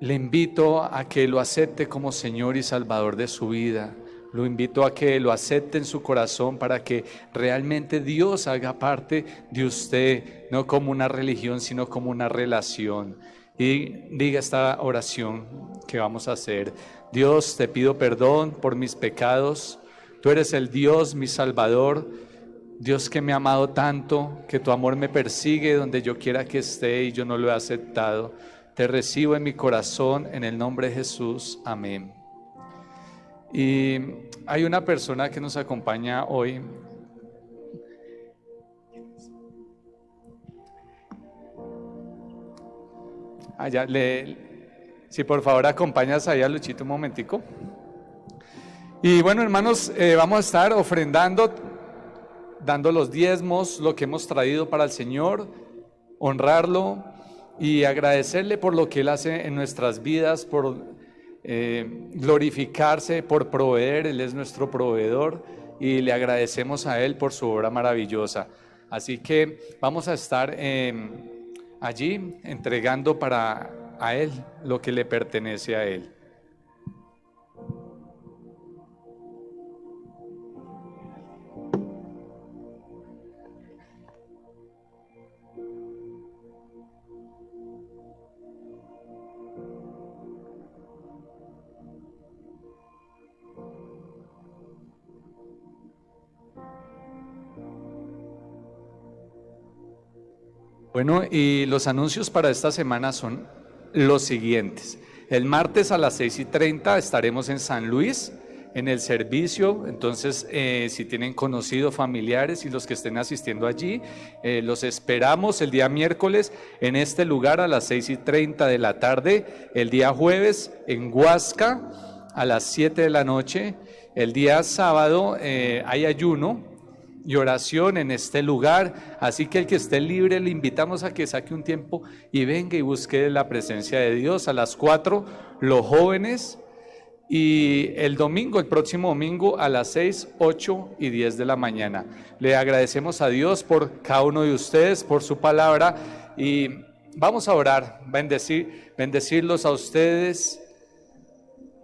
le invito a que lo acepte como Señor y Salvador de su vida. Lo invito a que lo acepte en su corazón para que realmente Dios haga parte de usted, no como una religión, sino como una relación. Y diga esta oración que vamos a hacer. Dios, te pido perdón por mis pecados. Tú eres el Dios, mi Salvador. Dios que me ha amado tanto, que tu amor me persigue donde yo quiera que esté y yo no lo he aceptado. Te recibo en mi corazón en el nombre de Jesús. Amén. Y hay una persona que nos acompaña hoy. Allá, si por favor acompañas ahí a Luchito un momentico. Y bueno, hermanos, vamos a estar ofrendando, dando los diezmos, lo que hemos traído para el Señor, honrarlo y agradecerle por lo que Él hace en nuestras vidas, por glorificarse, por proveer. Él es nuestro proveedor y le agradecemos a Él por su obra maravillosa. Así que vamos a estar allí entregando a Él lo que le pertenece a Él. Bueno, y los anuncios para esta semana son los siguientes. El martes a las 6:30 estaremos en San Luis, en el servicio. Entonces, si tienen conocidos, familiares y los que estén asistiendo allí, los esperamos el día miércoles en este lugar a las 6:30 de la tarde. El día jueves en Huasca a las 7 de la noche. El día sábado hay ayuno y oración en este lugar, así que el que esté libre le invitamos a que saque un tiempo y venga y busque la presencia de Dios. A las 4 los jóvenes, y el próximo domingo a las 6, 8 y 10 de la mañana. Le agradecemos a Dios por cada uno de ustedes, por su palabra, y vamos a orar, bendecirlos a ustedes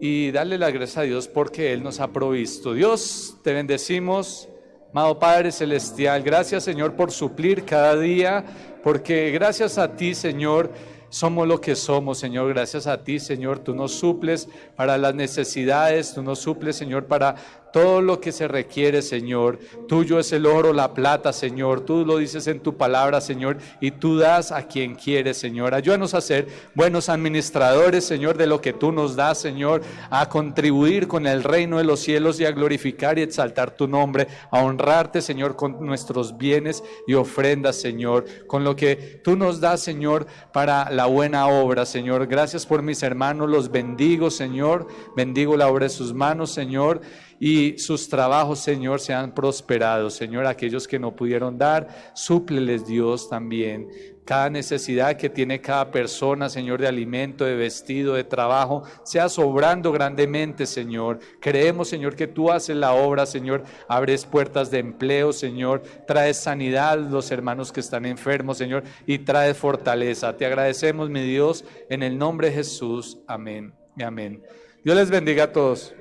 y darle las gracias a Dios porque Él nos ha provisto. Dios, te bendecimos. Amado Padre Celestial, gracias, Señor, por suplir cada día, porque gracias a ti, Señor, somos lo que somos, Señor. Gracias a ti, Señor, tú nos suples para las necesidades, tú nos suples, Señor, para todo lo que se requiere, Señor. Tuyo es el oro, la plata, Señor. Tú lo dices en tu palabra, Señor, y tú das a quien quieres, Señor. Ayúdanos a ser buenos administradores, Señor, de lo que tú nos das, Señor, a contribuir con el reino de los cielos y a glorificar y exaltar tu nombre, a honrarte, Señor, con nuestros bienes y ofrendas, Señor, con lo que tú nos das, Señor, para la buena obra, Señor. Gracias por mis hermanos, los bendigo, Señor. Bendigo la obra de sus manos, Señor, y sus trabajos, Señor, sean prosperados. Señor, aquellos que no pudieron dar, súpleles, Dios, también cada necesidad que tiene cada persona, Señor, de alimento, de vestido, de trabajo, sea sobrando grandemente, Señor. Creemos, Señor, que tú haces la obra, Señor. Abres puertas de empleo, Señor. Traes sanidad a los hermanos que están enfermos, Señor, y traes fortaleza. Te agradecemos, mi Dios, en el nombre de Jesús. Amén y amén. Dios les bendiga a todos.